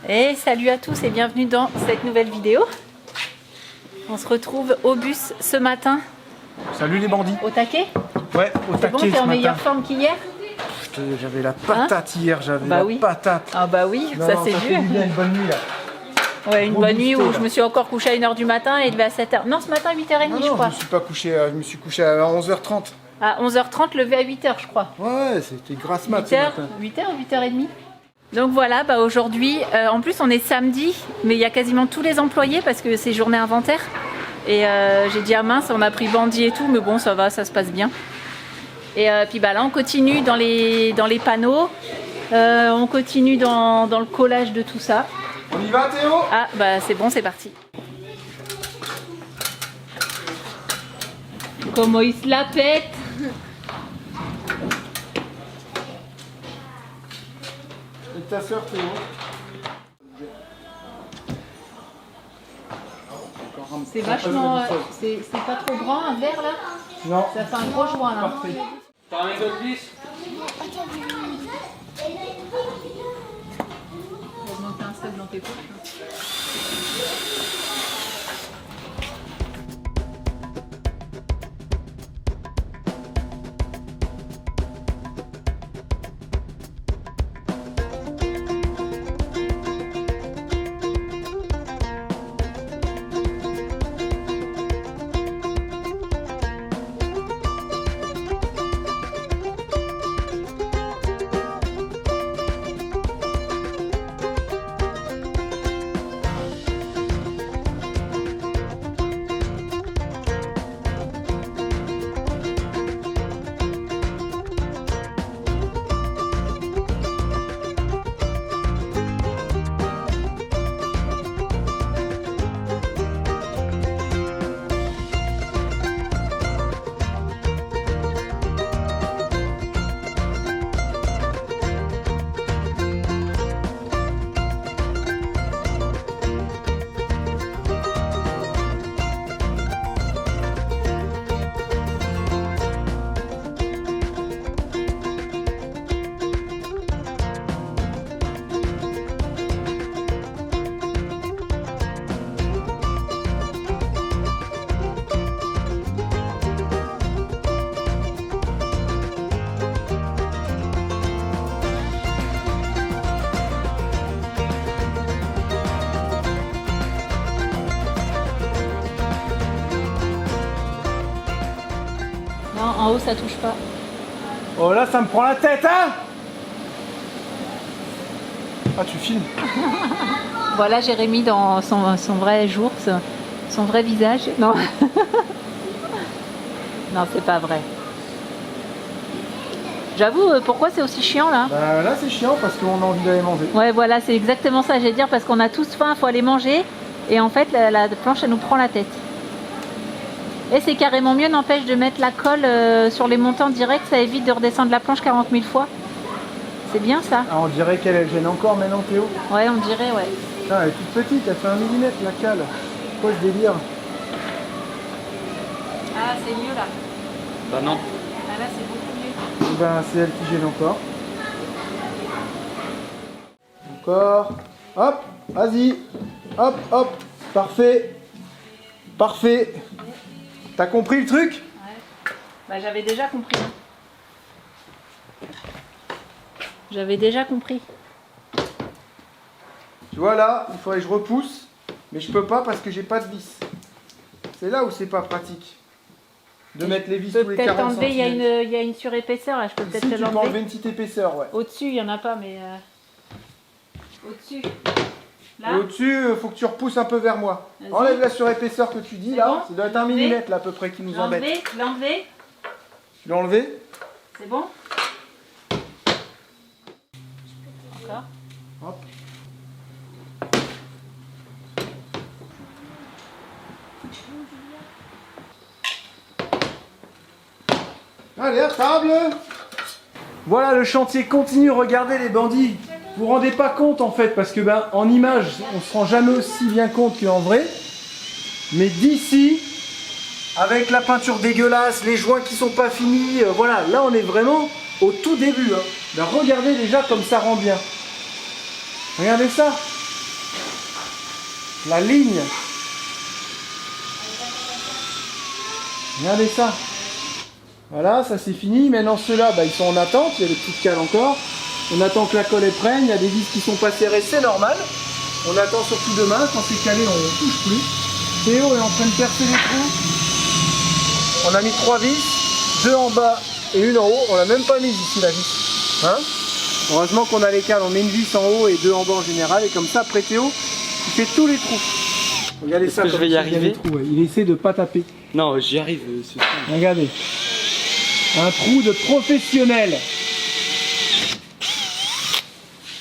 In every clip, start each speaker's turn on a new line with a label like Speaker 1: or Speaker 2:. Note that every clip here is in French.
Speaker 1: Et salut à tous et bienvenue dans cette nouvelle vidéo. On se retrouve au bus ce matin.
Speaker 2: Salut les bandits.
Speaker 1: Au taquet?
Speaker 2: Ouais, au taquet.
Speaker 1: Bon, t'es en meilleure forme qu'hier?
Speaker 2: J'avais la patate hier, j'avais la patate.
Speaker 1: Ah bah oui,
Speaker 2: Non,
Speaker 1: ça
Speaker 2: non,
Speaker 1: c'est
Speaker 2: ça fait
Speaker 1: dur.
Speaker 2: du bien, une bonne nuit là.
Speaker 1: Ouais, une
Speaker 2: Gros
Speaker 1: bonne nuit
Speaker 2: booster,
Speaker 1: où
Speaker 2: là.
Speaker 1: je me suis encore couchée à 1h du matin et levé à 7h. Non, ce matin 8h30
Speaker 2: Non,
Speaker 1: je
Speaker 2: non,
Speaker 1: crois.
Speaker 2: je me suis pas couché, je me suis couché à 11h30.
Speaker 1: À 11h30, levé à 8h je crois.
Speaker 2: Ouais, c'était grasse mat ce
Speaker 1: 8h,
Speaker 2: matin.
Speaker 1: 8h ou 8h30. Donc voilà, bah aujourd'hui, en plus on est samedi, mais il y a quasiment tous les employés parce que c'est journée inventaire. Et j'ai dit ah mince, on a pris bandit et tout, mais bon ça va, ça se passe bien. Et puis bah là on continue dans les panneaux, on continue dans le collage de tout ça.
Speaker 2: On y va Théo?
Speaker 1: Ah bah c'est bon, c'est parti. Comment il se la pète.
Speaker 2: Et ta soeur Théo?
Speaker 1: C'est vachement... c'est pas trop grand un verre là?
Speaker 2: Non.
Speaker 1: Ça fait un gros joint là.
Speaker 2: Parfait.
Speaker 3: T'as un mégot de vis?
Speaker 1: Heureusement que t'as un sac dans tes poches. Non, en haut ça touche pas.
Speaker 2: Oh là, ça me prend la tête, hein? Ah, tu filmes?
Speaker 1: Voilà Jérémy dans son vrai jour, son vrai visage. Non, non c'est pas vrai. J'avoue, pourquoi c'est aussi chiant là?
Speaker 2: Bah là, c'est chiant parce qu'on a envie d'aller manger.
Speaker 1: Ouais voilà, c'est exactement ça, j'allais dire, parce qu'on a tous faim, il faut aller manger. Et en fait, la planche, elle nous prend la tête. Et c'est carrément mieux, n'empêche, de mettre la colle sur les montants directs, ça évite de redescendre la planche 40 000 fois. C'est bien ça.
Speaker 2: Ah, on dirait qu'elle gêne encore maintenant Théo.
Speaker 1: Ouais, on dirait, ouais.
Speaker 2: Putain, elle est toute petite, elle fait 1 millimètre la cale. Quoi ce délire?
Speaker 1: Ah, c'est mieux là.
Speaker 3: Bah non.
Speaker 1: Ah, là, c'est beaucoup mieux.
Speaker 2: Ben, c'est elle qui gêne encore. Encore. Hop, vas-y. Hop, hop. Parfait. Parfait. T'as compris le truc?
Speaker 1: Ouais. Bah, j'avais déjà compris. J'avais déjà compris.
Speaker 2: Tu vois là, il faudrait que je repousse. Mais je peux pas parce que j'ai pas de vis. C'est là où c'est pas pratique. De mettre les vis
Speaker 1: Je peux
Speaker 2: tous les
Speaker 1: peut-être
Speaker 2: 40
Speaker 1: enlever,
Speaker 2: cm.
Speaker 1: il y a une surépaisseur là, je peux peut-être
Speaker 2: Ici,
Speaker 1: te
Speaker 2: tu peux enlever
Speaker 1: l'enlever.
Speaker 2: une petite épaisseur, ouais.
Speaker 1: Au-dessus, il n'y en a pas, mais au-dessus.
Speaker 2: Et
Speaker 1: Là,
Speaker 2: au-dessus, faut que tu repousses un peu vers moi.
Speaker 1: Vas-y.
Speaker 2: Enlève la surépaisseur que tu dis
Speaker 1: C'est
Speaker 2: là.
Speaker 1: bon?
Speaker 2: Ça doit être 1
Speaker 1: L'enlever?
Speaker 2: millimètre là à peu près qui nous embête.
Speaker 1: l'enlever,
Speaker 2: Tu l'as enlevé?
Speaker 1: c'est bon? Encore.
Speaker 2: Hop. Allez, à table. Voilà, le chantier continue. Regardez les bandits. Vous vous rendez pas compte en fait, parce que ben, en image, on se rend jamais aussi bien compte qu'en vrai. Mais d'ici, avec la peinture dégueulasse, les joints qui sont pas finis, voilà, là on est vraiment au tout début. Hein. Ben, regardez déjà comme ça rend bien. Regardez ça. la ligne. Regardez ça. Voilà, ça c'est fini. Maintenant ceux-là, ils sont en attente. Il y a des petites cales encore. On attend que la colle elle prenne. Il y a des vis qui sont pas serrées, c'est normal. On attend surtout demain. Quand c'est calé, on ne touche plus. Théo est en train de percer les trous. On a mis 3 vis, 2 en bas et une en haut. On l'a même pas mise ici la vis. Hein? Heureusement qu'on a les cales. On met une vis en haut et 2 en bas en général. Et comme ça, après Théo, il fait tous les trous. Regardez ça.
Speaker 3: Je vais y arriver.
Speaker 2: Trous, ouais. Il essaie de pas taper.
Speaker 3: Non, j'y arrive.
Speaker 2: Regardez. Un trou de professionnel.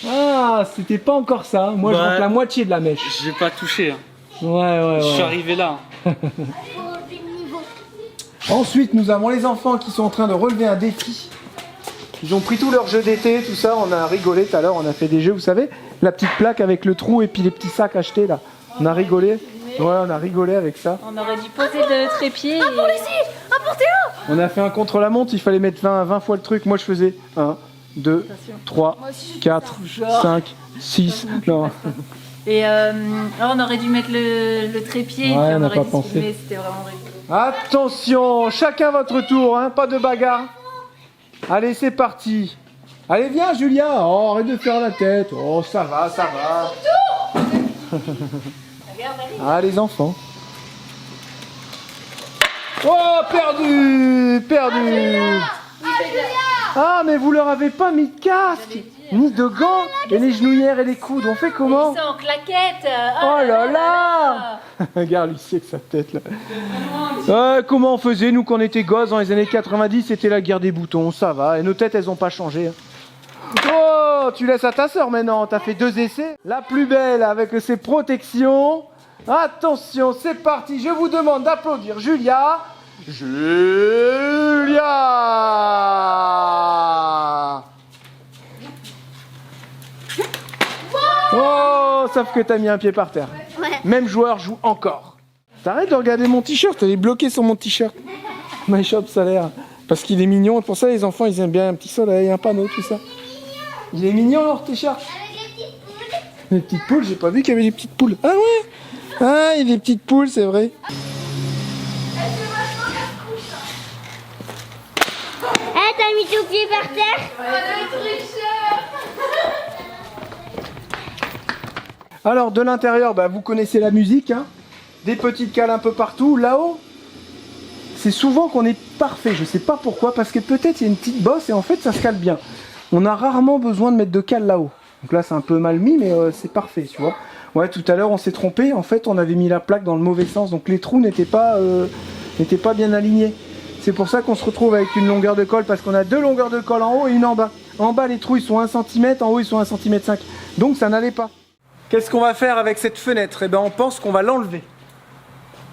Speaker 2: Ah, c'était pas encore ça. Moi, je rentre la moitié de la mèche.
Speaker 3: J'ai pas touché. Hein.
Speaker 2: Ouais.
Speaker 3: Je suis arrivé là.
Speaker 2: Ensuite, nous avons les enfants qui sont en train de relever un défi. Ils ont pris tous leurs jeux d'été, tout ça. On a rigolé tout à l'heure. On a fait des jeux, vous savez, la petite plaque avec le trou et puis les petits sacs achetés là. On a rigolé. Ouais, on a rigolé avec ça.
Speaker 1: On aurait dû poser le trépied.
Speaker 4: Un pour Lucie, un pour Théo.
Speaker 2: On a fait un contre-la-montre. Il fallait mettre 20 fois le truc. Moi, je faisais 1, 2, 3, 4, 5, 6. Non.
Speaker 1: Et on aurait dû mettre le trépied.
Speaker 2: Ouais,
Speaker 1: et puis
Speaker 2: on n'a
Speaker 1: aurait
Speaker 2: pas
Speaker 1: dû
Speaker 2: pensé.
Speaker 1: filmer, c'était vraiment rigolo.
Speaker 2: Attention, chacun votre tour, hein, pas de bagarre. Allez, c'est parti. Allez, viens, Julia. Oh, arrête de faire la tête. Oh, ça va, ça va. Ah, les enfants. Oh, perdu. Ah, mais vous leur avez pas mis de casque, ni de gants, et les genouillères et les coudes. On fait comment?
Speaker 1: Ils sont en claquettes.
Speaker 2: Oh là là. Regarde, Lucie avec sa tête là. Comment on faisait, nous, quand on était gosses dans les années 90, c'était la guerre des boutons, ça va. Et nos têtes, elles ont pas changé. Oh, tu laisses à ta soeur maintenant, t'as fait 2 essais. La plus belle avec ses protections. Attention, c'est parti, je vous demande d'applaudir Julia. Oh, sauf que t'as mis un pied par terre.
Speaker 4: Ouais.
Speaker 2: Même joueur joue encore. T'arrêtes de regarder mon t-shirt, elle est bloquée sur mon t-shirt. My shop salaire. Parce qu'il est mignon, et pour ça les enfants ils aiment bien un petit soleil, un panneau, tout ça. Il est mignon leur t-shirt. Les petites poules, j'ai pas vu qu'il y avait des petites poules. Ah ouais. Ah, il y a des petites poules, c'est vrai.
Speaker 4: Eh, t'as mis ton pied par terre.
Speaker 2: Alors de l'intérieur, vous connaissez la musique, hein. Des petites cales un peu partout. Là-haut, c'est souvent qu'on est parfait. Je sais pas pourquoi, parce que peut-être il y a une petite bosse et en fait ça se cale bien. On a rarement besoin de mettre de cales là-haut. Donc là c'est un peu mal mis, mais c'est parfait, tu vois. Ouais, tout à l'heure on s'est trompé. En fait on avait mis la plaque dans le mauvais sens, donc les trous n'étaient pas bien alignés. C'est pour ça qu'on se retrouve avec une longueur de colle, parce qu'on a 2 longueurs de colle en haut et une en bas. En bas les trous ils sont 1 cm, en haut ils sont 1,5 cm. Donc ça n'allait pas. Qu'est-ce qu'on va faire avec cette fenêtre? Eh ben on pense qu'on va l'enlever.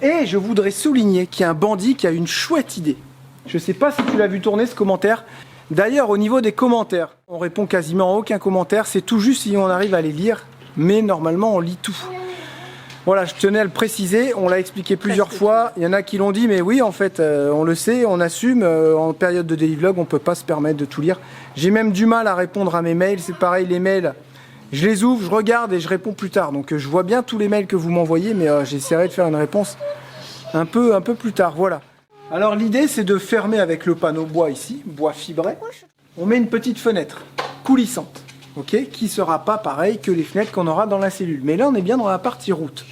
Speaker 2: Et je voudrais souligner qu'il y a un bandit qui a une chouette idée. Je sais pas si tu l'as vu tourner ce commentaire. D'ailleurs, au niveau des commentaires, on répond quasiment à aucun commentaire. C'est tout juste si on arrive à les lire. Mais normalement, on lit tout. Voilà, je tenais à le préciser. On l'a expliqué plusieurs fois. Il y en a qui l'ont dit, mais oui, en fait, on le sait, on assume. En période de daily vlog, on peut pas se permettre de tout lire. J'ai même du mal à répondre à mes mails. C'est pareil, les mails. Je les ouvre, je regarde et je réponds plus tard. Donc je vois bien tous les mails que vous m'envoyez, mais j'essaierai de faire une réponse un peu plus tard. Voilà. Alors l'idée c'est de fermer avec le panneau bois ici, bois fibré. On met une petite fenêtre coulissante, ok, qui sera pas pareil que les fenêtres qu'on aura dans la cellule. Mais là on est bien dans la partie route.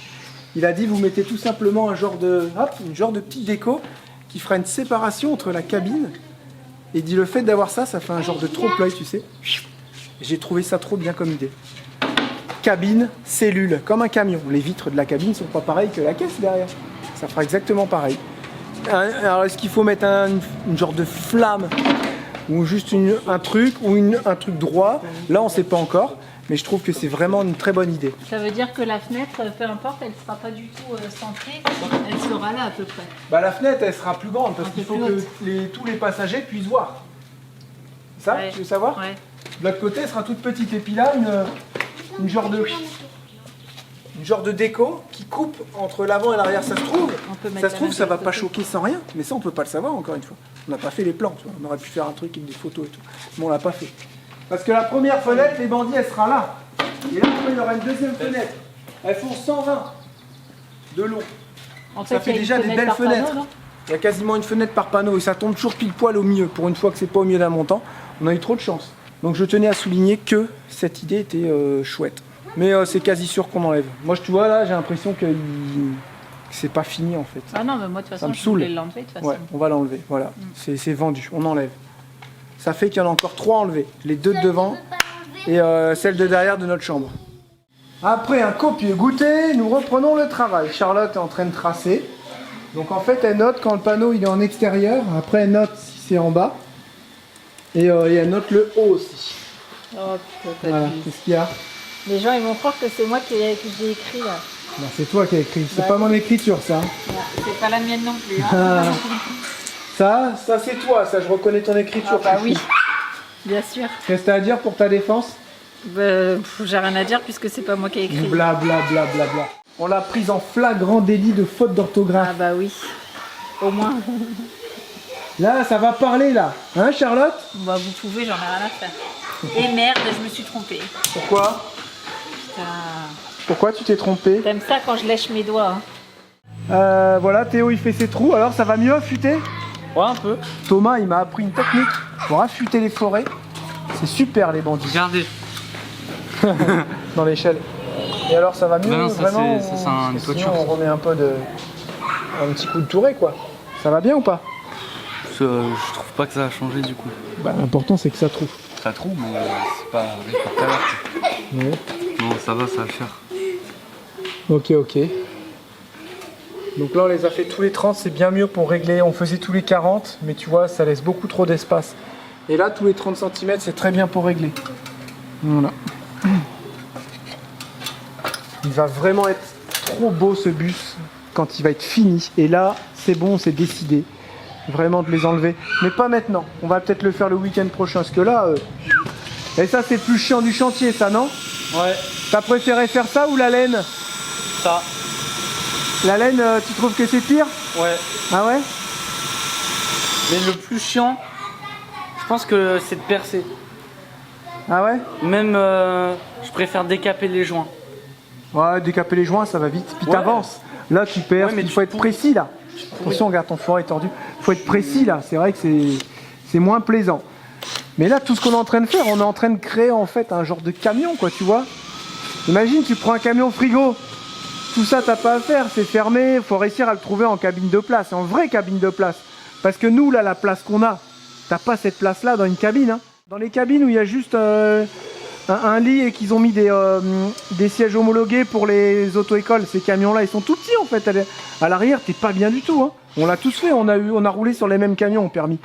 Speaker 2: Il a dit vous mettez tout simplement une genre de petite déco qui fera une séparation entre la cabine. Et dit le fait d'avoir ça, ça fait un genre de trompe-l'œil, tu sais. J'ai trouvé ça trop bien comme idée. Cabine, cellule, comme un camion. Les vitres de la cabine sont pas pareilles que la caisse derrière. Ça fera exactement pareil. Alors est-ce qu'il faut mettre une genre de flamme ou juste un truc ou un truc droit? Là on sait pas encore, mais je trouve que c'est vraiment une très bonne idée.
Speaker 1: Ça veut dire que la fenêtre, peu importe, elle sera pas du tout centrée. Elle sera là à peu près.
Speaker 2: La fenêtre elle sera plus grande parce qu'il faut que tous les passagers puissent voir. Ça,
Speaker 1: ouais.
Speaker 2: Tu veux savoir?
Speaker 1: Ouais.
Speaker 2: De l'autre côté, elle sera toute petite. Et puis là, une genre de déco qui coupe entre l'avant et l'arrière. Ça se trouve, ça va pas choquer sans rien. Mais ça, on peut pas le savoir encore une fois. On n'a pas fait les plans. Tu vois. On aurait pu faire un truc avec des photos et tout. Mais on l'a pas fait. Parce que la première fenêtre, les bandits, elle sera là. Et là, après, il y aura une deuxième fenêtre. Elles font 120. de long.
Speaker 1: En
Speaker 2: Ça fait
Speaker 1: il y a
Speaker 2: déjà
Speaker 1: une
Speaker 2: des
Speaker 1: fenêtre
Speaker 2: belles
Speaker 1: par panneau,
Speaker 2: fenêtres.
Speaker 1: non
Speaker 2: Il y a quasiment une fenêtre par panneau et ça tombe toujours pile poil au milieu. Pour une fois que c'est pas au milieu d'un montant, on a eu trop de chance. Donc je tenais à souligner que cette idée était chouette. Mais c'est quasi sûr qu'on enlève. Moi, tu vois, là, j'ai l'impression que c'est pas fini en fait.
Speaker 1: Ah non, mais moi de toute
Speaker 2: Ça
Speaker 1: façon,
Speaker 2: me
Speaker 1: je
Speaker 2: saoule.
Speaker 1: voulais l'enlever de toute façon.
Speaker 2: Ouais, on va l'enlever. Voilà, c'est vendu, on enlève. Ça fait qu'il y en a encore 3 enlevés. Les 2 de devant et celle de derrière de notre chambre. Après un copieux goûter, nous reprenons le travail. Charlotte est en train de tracer. Donc en fait, elle note quand le panneau il est en extérieur. Après, elle note si c'est en bas. Et elle note le haut aussi.
Speaker 1: Oh putain,
Speaker 2: Voilà, qu'est-ce qu'il y a?
Speaker 1: les gens ils vont croire que c'est moi que j'ai écrit là.
Speaker 2: Non, c'est toi qui as écrit. C'est
Speaker 1: Bah
Speaker 2: pas
Speaker 1: oui.
Speaker 2: mon écriture, ça.
Speaker 1: C'est pas la mienne non plus. Hein.
Speaker 2: Ça c'est toi. Ça, je reconnais ton écriture.
Speaker 1: Ah bah
Speaker 2: Chouchou.
Speaker 1: oui, bien sûr.
Speaker 2: Qu'est-ce que t'as à dire pour ta défense?
Speaker 1: J'ai rien à dire puisque c'est pas moi qui ai écrit.
Speaker 2: Bla bla bla bla bla. On l'a prise en flagrant délit de faute d'orthographe.
Speaker 1: Ah bah oui, au moins.
Speaker 2: Là, ça va parler là. Hein, Charlotte?
Speaker 1: Bah vous pouvez, j'en ai rien à faire. Et merde, je me suis trompée.
Speaker 2: Pourquoi?
Speaker 1: Putain.
Speaker 2: Pourquoi tu t'es trompé?
Speaker 1: T'aimes ça quand je lèche mes doigts hein.
Speaker 2: Voilà, Théo il fait ses trous. Alors, ça va mieux affûter?
Speaker 3: Ouais, un peu.
Speaker 2: Thomas, il m'a appris une technique pour affûter les forêts. C'est super les bandits.
Speaker 3: Regardez.
Speaker 2: Dans l'échelle. Et alors, ça va mieux
Speaker 3: Non, ça,
Speaker 2: vraiment?
Speaker 3: c'est un
Speaker 2: Parce que
Speaker 3: toiture.
Speaker 2: sinon, on remet un peu de... un petit coup de touré quoi. Ça va bien ou pas?
Speaker 3: Je trouve pas que ça a changé du coup.
Speaker 2: Bah, l'important c'est que ça trouve.
Speaker 3: Ça trouve, mais c'est pas tout à l'heure.
Speaker 2: Ouais.
Speaker 3: Non, ça va le faire.
Speaker 2: Ok, ok. Donc là on les a fait tous les 30, c'est bien mieux pour régler. On faisait tous les 40, mais tu vois, ça laisse beaucoup trop d'espace. Et là, tous les 30 cm, c'est très bien pour régler. Voilà. Il va vraiment être trop beau ce bus quand il va être fini. Et là, c'est bon, c'est décidé. Vraiment de les enlever. Mais pas maintenant. On va peut-être le faire le week-end prochain. Parce que là... Et ça, c'est le plus chiant du chantier, ça, non?
Speaker 3: Ouais,
Speaker 2: T'as préféré faire ça ou la laine?
Speaker 3: ça.
Speaker 2: La laine, tu trouves que c'est pire?
Speaker 3: Ouais.
Speaker 2: Ah ouais?
Speaker 3: Mais le plus chiant, je pense que c'est de percer.
Speaker 2: Ah ouais?
Speaker 3: Même, je préfère décaper les joints.
Speaker 2: Ouais, décaper les joints, ça va vite. Puis
Speaker 3: Ouais.
Speaker 2: t'avances. Là, tu perds.
Speaker 3: Ouais, mais
Speaker 2: Il
Speaker 3: tu
Speaker 2: faut être
Speaker 3: pourris.
Speaker 2: précis, là. Attention, regarde, ton foret est tordu. Il faut être précis, là. C'est vrai que c'est moins plaisant. Mais là, tout ce qu'on est en train de faire, on est en train de créer, en fait, un genre de camion, quoi, tu vois? Imagine, tu prends un camion frigo. Tout ça, t'as pas à faire. C'est fermé. Il faut réussir à le trouver en cabine de place. En vraie cabine de place. Parce que nous, là, la place qu'on a, t'as pas cette place-là dans une cabine, hein. Dans les cabines où il y a juste un lit et qu'ils ont mis des sièges homologués pour les auto-écoles, ces camions-là, ils sont tout petits en fait. À l'arrière, t'es pas bien du tout. Hein. On l'a tous fait, on a roulé sur les mêmes camions au permis.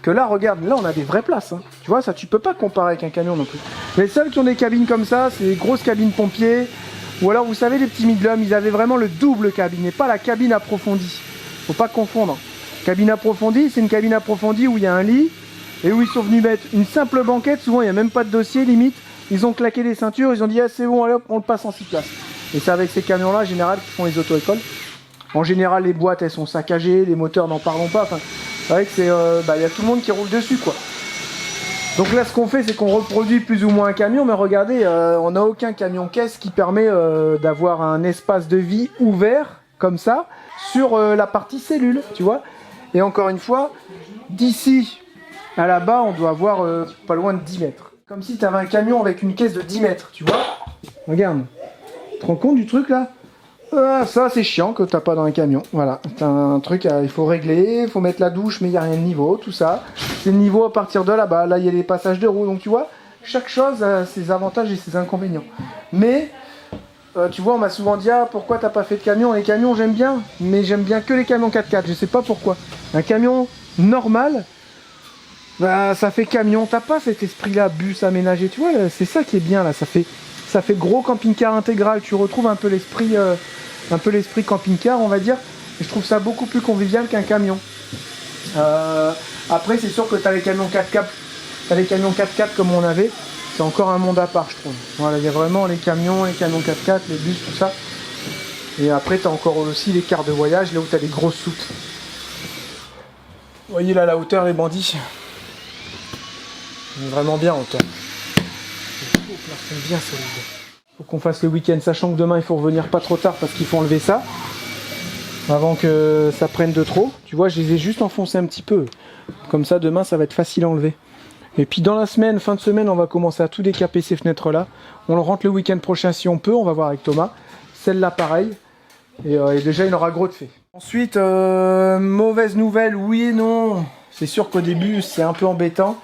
Speaker 2: Que là, regarde, là on a des vraies places. Hein. Tu vois, ça tu peux pas comparer avec un camion non plus. Les seuls qui ont des cabines comme ça, c'est les grosses cabines pompiers. Ou alors, vous savez, les petits Midlum, ils avaient vraiment le double cabine et pas la cabine approfondie. Faut pas confondre. Cabine approfondie, c'est une cabine approfondie où il y a un lit et où ils sont venus mettre une simple banquette. Souvent, il n'y a même pas de dossier, limite. Ils ont claqué les ceintures, ils ont dit ah, c'est bon, allez hop, on le passe en 6 places. Et c'est avec ces camions-là, en général, qui font les auto-écoles. En général, les boîtes, elles sont saccagées, les moteurs, n'en parlons pas. Enfin, c'est vrai que c'est, y a tout le monde qui roule dessus, quoi. Donc là, ce qu'on fait, c'est qu'on reproduit plus ou moins un camion, mais regardez, on n'a aucun camion-caisse qui permet d'avoir un espace de vie ouvert, comme ça, sur la partie cellule, tu vois. Et encore une fois, d'ici à là-bas, on doit avoir pas loin de 10 mètres. Comme si tu avais un camion avec une caisse de 10 mètres, tu vois. Regarde. Tu te rends compte du truc, là? Ah, ça, c'est chiant que t'as pas dans un camion. Voilà. T'as un truc, il faut régler, il faut mettre la douche, mais il n'y a rien de niveau, tout ça. C'est le niveau à partir de là-bas. Là, il y a les passages de roues. Donc, tu vois, chaque chose a ses avantages et ses inconvénients. Mais... tu vois, on m'a souvent dit, ah, pourquoi t'as pas fait de camion? Les camions, j'aime bien, mais j'aime bien que les camions 4x4, je sais pas pourquoi. Un camion normal, bah, ça fait camion, t'as pas cet esprit-là, bus aménagé, tu vois, c'est ça qui est bien, là, ça fait gros camping-car intégral, tu retrouves un peu l'esprit camping-car, on va dire, et je trouve ça beaucoup plus convivial qu'un camion. Après, c'est sûr que t'as les camions 4x4 comme on avait, c'est encore un monde à part, je trouve. Voilà, il y a vraiment les camions 4x4, les bus, tout ça. Et après, tu as encore aussi les cars de voyage, là où tu as les grosses soutes. Vous voyez là la hauteur, les bandits. On est vraiment bien en hauteur. C'est bien solide. Faut qu'on fasse le week-end, sachant que demain, il faut revenir pas trop tard parce qu'il faut enlever ça. avant que ça prenne de trop. Tu vois, je les ai juste enfoncés un petit peu. Comme ça, demain, ça va être facile à enlever. Et puis dans la semaine, fin de semaine, on va commencer à tout décaper ces fenêtres-là. On le rentre le week-end prochain si on peut, on va voir avec Thomas. Celle-là, pareil. Et déjà, il aura gros de fait. Ensuite, mauvaise nouvelle, oui et non. C'est sûr qu'au début, c'est un peu embêtant.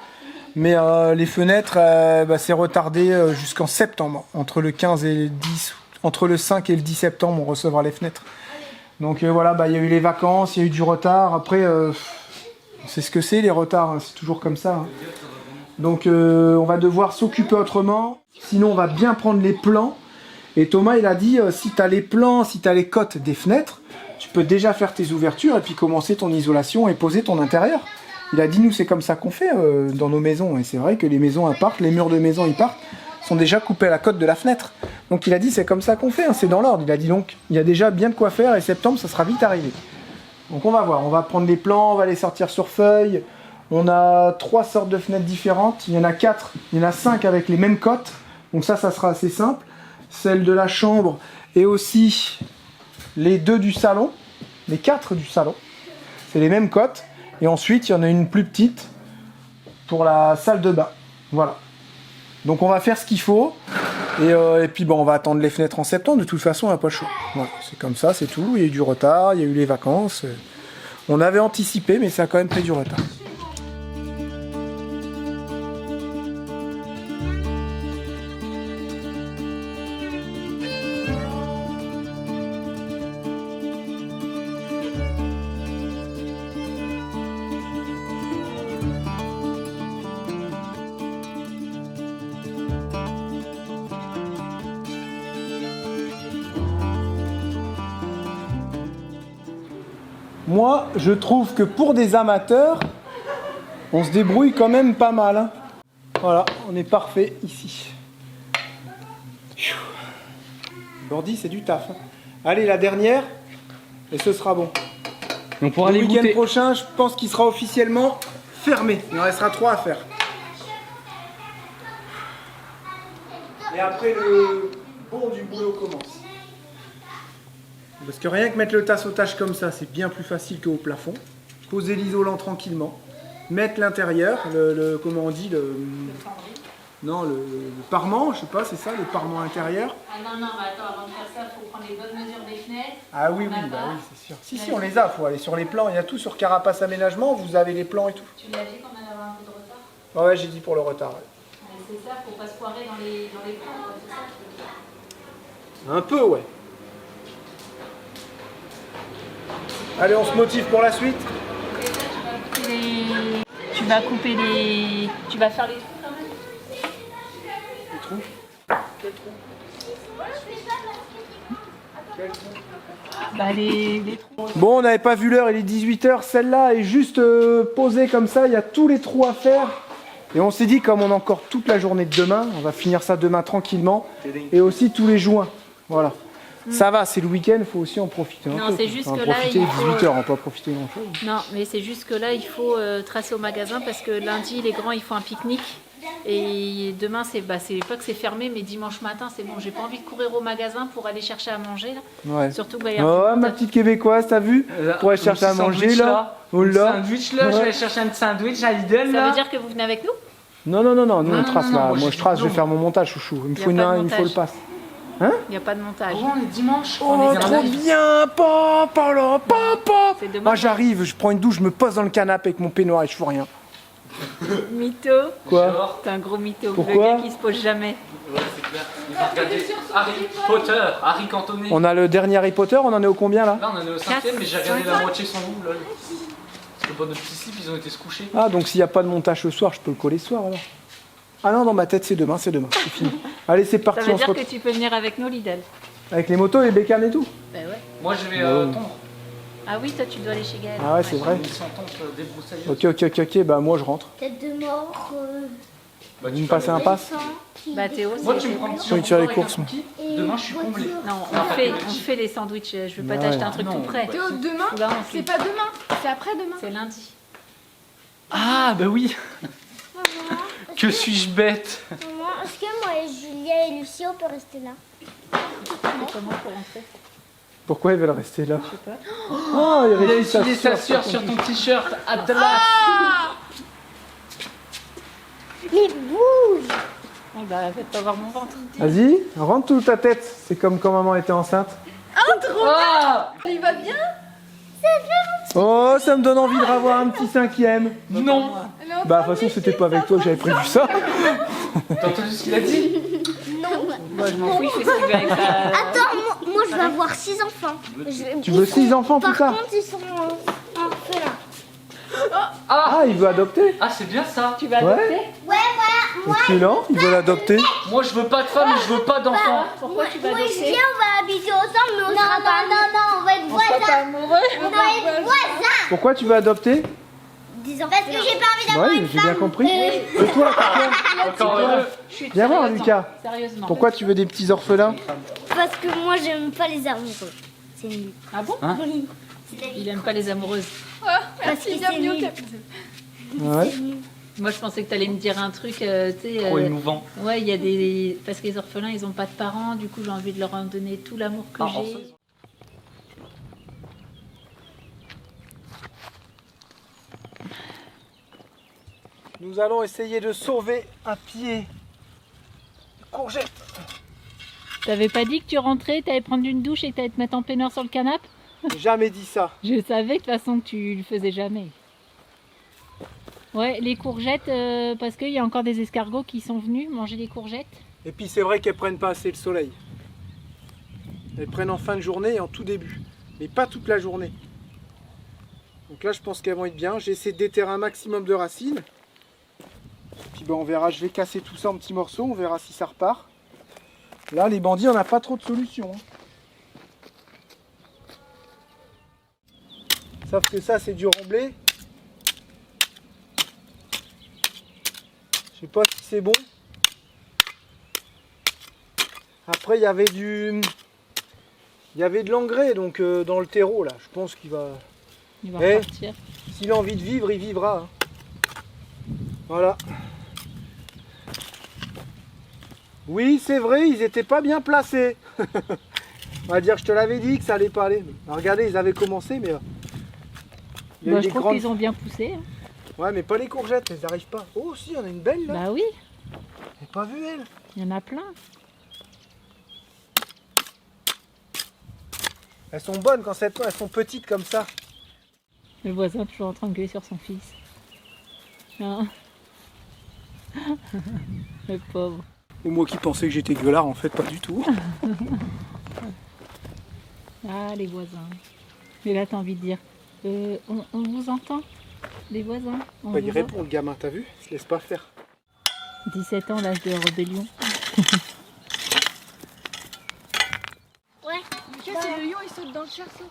Speaker 2: Mais les fenêtres, c'est retardé jusqu'en septembre. Entre le 15 et le 10, entre le 5 et le 10 septembre, on recevra les fenêtres. Donc voilà, il y a eu les vacances, il y a eu du retard. Après, c'est ce que c'est les retards, hein. C'est toujours comme ça. Hein. Donc on va devoir s'occuper autrement. Sinon, on va bien prendre les plans. Et Thomas, il a dit, si tu as les plans, si tu as les cotes des fenêtres, tu peux déjà faire tes ouvertures et puis commencer ton isolation et poser ton intérieur. Il a dit, nous, c'est comme ça qu'on fait dans nos maisons. Et c'est vrai que les maisons, elles partent, les murs de maison, ils partent, sont déjà coupés à la cote de la fenêtre. Donc il a dit, c'est comme ça qu'on fait, hein, c'est dans l'ordre. Il a dit donc, il y a déjà bien de quoi faire et septembre, ça sera vite arrivé. Donc on va voir, on va prendre les plans, on va les sortir sur feuille. On a 3 sortes de fenêtres différentes. Il y en a 4, il y en a 5 avec les mêmes cotes. Donc ça sera assez simple. Celle de la chambre et aussi les 2 du salon, les 4 du salon. C'est les mêmes cotes. Et ensuite, il y en a une plus petite pour la salle de bain. Voilà. Donc on va faire ce qu'il faut. Et puis on va attendre les fenêtres en septembre. De toute façon, on n'a pas le choix. Voilà, c'est comme ça, c'est tout. Il y a eu du retard, il y a eu les vacances. On avait anticipé, mais ça a quand même pris du retard. Moi, je trouve que pour des amateurs, on se débrouille quand même pas mal. Hein. Voilà, on est parfait ici. Bordy, c'est du taf. Hein. Allez, la dernière, et ce sera bon.
Speaker 3: Donc pour aller
Speaker 2: le week-end
Speaker 3: goûter.
Speaker 2: prochain, je pense qu'il sera officiellement fermé. Il en restera 3 à faire. Et après, le bon du boulot commence. Parce que rien que mettre le tassotage comme ça, c'est bien plus facile qu'au plafond. Poser l'isolant tranquillement. Mettre l'intérieur, comment on dit, le parement, je sais pas, c'est ça, le parement intérieur.
Speaker 1: Ah non, mais attends, avant de faire ça, il faut prendre les bonnes mesures des fenêtres.
Speaker 2: Ah oui, oui, c'est sûr. Si, on les a, il faut aller sur les plans. Il y a tout sur Carapace Aménagement, vous avez les plans et tout.
Speaker 1: Tu l'as dit qu'on allait avoir un peu de retard?
Speaker 2: Ouais, j'ai dit pour le retard. Ouais.
Speaker 1: C'est ça, faut pas se foirer dans les plans, quoi, c'est ça?
Speaker 2: Un peu, ouais. Allez, on se motive pour la suite.
Speaker 1: Tu vas couper les... Tu vas faire les trous quand même?
Speaker 2: Les trous? Quel trou? Quel trou?
Speaker 1: Bah les trous.
Speaker 2: Bon, on n'avait pas vu l'heure, il est 18h. Celle-là est juste posée comme ça, il y a tous les trous à faire. Et on s'est dit, comme on a encore toute la journée de demain, on va finir ça demain tranquillement. Et aussi tous les joints. Voilà. Ça va, c'est le week-end, il faut aussi en profiter un peu.
Speaker 1: Non, c'est juste que là,
Speaker 2: profiter
Speaker 1: il faut...
Speaker 2: 18h, on peut pas profiter grand-chose.
Speaker 1: Non, mais c'est juste que là, il faut tracer au magasin parce que lundi, les grands, ils font un pique-nique. Et demain, c'est pas que c'est fermé, mais dimanche matin, c'est bon. J'ai pas envie de courir au magasin pour aller chercher à manger. Là.
Speaker 2: Ouais.
Speaker 1: Surtout qu'il va y avoir...
Speaker 2: Oh, ma petite québécoise, t'as vu? Pour aller chercher à manger, là. Oh là.
Speaker 3: Sandwich, là, je vais aller chercher un petit sandwich à Lidl,
Speaker 1: Ça
Speaker 3: là.
Speaker 1: veut dire que vous venez avec nous?
Speaker 2: Non, nous on trace là. Moi je trace, je vais faire mon montage, chouchou. Il me faut le passe. Hein?
Speaker 1: Il n'y a pas de montage.
Speaker 3: Oh, on est dimanche.
Speaker 2: Oh,
Speaker 3: on est
Speaker 2: trop bien! Papa, là, papa!
Speaker 1: C'est demain.
Speaker 2: Ah, j'arrive, je prends une douche, je me pose dans le canapé avec mon peignoir et je fous rien.
Speaker 1: Mytho.
Speaker 2: Quoi?
Speaker 1: T'es un gros mytho.
Speaker 2: Pourquoi?
Speaker 1: Le gars qui se pose jamais.
Speaker 3: Ouais, c'est clair. Il va regarder Harry Potter, Harry Cantone.
Speaker 2: On a le dernier Harry Potter, on en est au combien là?
Speaker 3: Là, on en est au 5ème, mais j'ai regardé la moitié sans vous, lol. Parce que bon, nos petits slips, ils ont été se coucher.
Speaker 2: Ah, donc s'il n'y a pas de montage ce soir, je peux le coller ce soir alors. Ah non, dans ma tête, c'est demain, c'est fini. Allez, c'est
Speaker 1: Ça
Speaker 2: parti,
Speaker 1: veut
Speaker 2: on se
Speaker 1: dire que
Speaker 2: retrouve.
Speaker 1: tu peux venir avec nous, Lidl.
Speaker 2: Avec les motos, les bécanes et tout.
Speaker 1: Bah ouais.
Speaker 3: Moi, je vais
Speaker 2: Wow.
Speaker 3: tondre.
Speaker 1: Ah oui, toi tu dois aller chez Gaël.
Speaker 2: Ah ouais, c'est vrai.
Speaker 3: Ils sont tondre débroussailleuses.
Speaker 2: Ok, bah moi je rentre.
Speaker 4: Tête de mort.
Speaker 3: Bah,
Speaker 2: Vous me passez un pass?
Speaker 1: Bah Théo,
Speaker 3: Moi,
Speaker 1: c'est...
Speaker 3: tu me prends un petit
Speaker 2: Oui, tu as les
Speaker 3: avec un
Speaker 2: courses, moi.
Speaker 3: cookie. Demain, je suis comblé.
Speaker 1: Non, on fait les sandwichs. Je veux pas
Speaker 2: Ouais.
Speaker 1: t'acheter un truc
Speaker 3: Non,
Speaker 1: tout prêt.
Speaker 3: bah,
Speaker 5: Théo, demain,
Speaker 1: Là, on
Speaker 5: c'est
Speaker 1: fait-
Speaker 5: pas demain, c'est après-demain.
Speaker 1: C'est lundi.
Speaker 3: Ah, bah oui.
Speaker 4: Maman,
Speaker 3: Que suis-je bête.
Speaker 4: maman, est-ce que moi et Julia et Lucie, on peut rester là?
Speaker 1: Comment pour rentrer?
Speaker 2: Pourquoi ils veulent rester là?
Speaker 1: Je sais pas.
Speaker 2: Oh, il
Speaker 3: Il a
Speaker 2: réussit
Speaker 3: utilisé sa sueur sur ton t-shirt Atlas.
Speaker 4: Mais bouge.
Speaker 1: Oh, bah, faites pas voir mon ventre.
Speaker 2: Vas-y, rentre toute ta tête. C'est comme quand maman était enceinte.
Speaker 3: Ah
Speaker 1: Il va bien?
Speaker 2: Oh, ça me donne envie de revoir un petit 5e.
Speaker 3: non.
Speaker 2: Bah, de toute façon, c'était pas avec toi que j'avais prévu ça.
Speaker 3: T'as entendu ce qu'il a dit?
Speaker 1: Moi, je m'en fous, il fait ce qu'il veut avec ça.
Speaker 4: Attends, moi je vais avoir 6 enfants.
Speaker 2: Tu veux 6 enfants plus
Speaker 4: Par
Speaker 2: tard?
Speaker 4: contre, ils sont orphelins.
Speaker 2: Ah, il veut adopter?
Speaker 3: Ah, c'est bien ça.
Speaker 1: Tu vas
Speaker 2: Ouais.
Speaker 1: adopter?
Speaker 4: Ouais, voilà.
Speaker 2: Excellent, il veut l'adopter.
Speaker 3: Moi, je veux pas de femme et je veux pas d'enfant.
Speaker 1: Pourquoi tu vas
Speaker 4: Moi je
Speaker 1: adopter?
Speaker 4: viens, on va habiter ensemble, mais on sera pas. Non, on va être voisins.
Speaker 1: amoureux?
Speaker 4: On va être voisins.
Speaker 2: Pourquoi tu veux adopter?
Speaker 4: Parce que j'ai pas envie d'avoir
Speaker 2: Ouais,
Speaker 4: une
Speaker 2: j'ai bien
Speaker 4: femme.
Speaker 2: compris. Et toi,
Speaker 3: Encore heureux.
Speaker 2: viens voir, Lucas.
Speaker 1: Sérieusement.
Speaker 2: Pourquoi tu veux des petits orphelins?
Speaker 4: Parce que moi j'aime pas les amoureux. C'est nul.
Speaker 1: Ah bon?
Speaker 4: Oui.
Speaker 1: Il aime pas les amoureuses.
Speaker 4: Parce que c'est nul.
Speaker 2: Ouais.
Speaker 1: Moi, je pensais que t'allais me dire un truc, tu sais.
Speaker 3: Trop émouvant.
Speaker 1: Ouais, il y a des. Parce que les orphelins, ils ont pas de parents, du coup, j'ai envie de leur en donner tout l'amour que
Speaker 3: Ah,
Speaker 1: j'ai.
Speaker 2: Nous allons essayer de sauver un pied de courgette.
Speaker 1: T'avais pas dit que tu rentrais, t'allais prendre une douche et que t'allais te mettre en peignoir sur le canapé?
Speaker 2: J'ai jamais dit ça.
Speaker 1: Je savais de toute façon que tu le faisais jamais. Ouais, les courgettes, parce qu'il y a encore des escargots qui sont venus manger des courgettes.
Speaker 2: Et puis c'est vrai qu'elles prennent pas assez le soleil. Elles prennent en fin de journée et en tout début. Mais pas toute la journée. Donc là je pense qu'elles vont être bien. J'ai essayé de déterrer un maximum de racines. Puis ben, on verra, je vais casser tout ça en petits morceaux, on verra si ça repart. Là les bandits on n'a pas trop de solutions. Sauf que ça c'est du remblai. Je sais pas si c'est bon. Après il y avait de l'engrais donc dans le terreau là. Je pense qu'il va.
Speaker 1: Il va
Speaker 2: Eh.
Speaker 1: repartir.
Speaker 2: S'il a envie de vivre, il vivra. Hein. Voilà. Oui, c'est vrai, ils étaient pas bien placés. On va dire, je te l'avais dit que ça allait pas aller. Alors, regardez, ils avaient commencé, mais il y a
Speaker 1: Bah,
Speaker 2: eu
Speaker 1: je
Speaker 2: des
Speaker 1: trouve
Speaker 2: grandes.
Speaker 1: qu'ils ont bien poussé. Hein.
Speaker 2: Ouais, mais pas les courgettes, elles n'arrivent pas. Oh, si, il y en a une belle là.
Speaker 1: Bah oui,
Speaker 2: J'ai pas vu elle.
Speaker 1: il y en a plein.
Speaker 2: Elles sont bonnes quand elles sont petites comme ça.
Speaker 1: Le voisin toujours en train de gueuler sur son fils. Hein. Le pauvre.
Speaker 2: Et moi qui pensais que j'étais gueulard, en fait, pas du tout.
Speaker 1: Ah, les voisins. Mais là, t'as envie de dire, on vous entend, les voisins. On
Speaker 2: Bah,
Speaker 1: vous
Speaker 2: il répond, le gamin, t'as vu? Il se laisse pas faire.
Speaker 1: entend. 17 ans, l'âge de rébellion.
Speaker 4: Ouais.
Speaker 5: Lucas, c'est le lion, il saute dans le cerceau.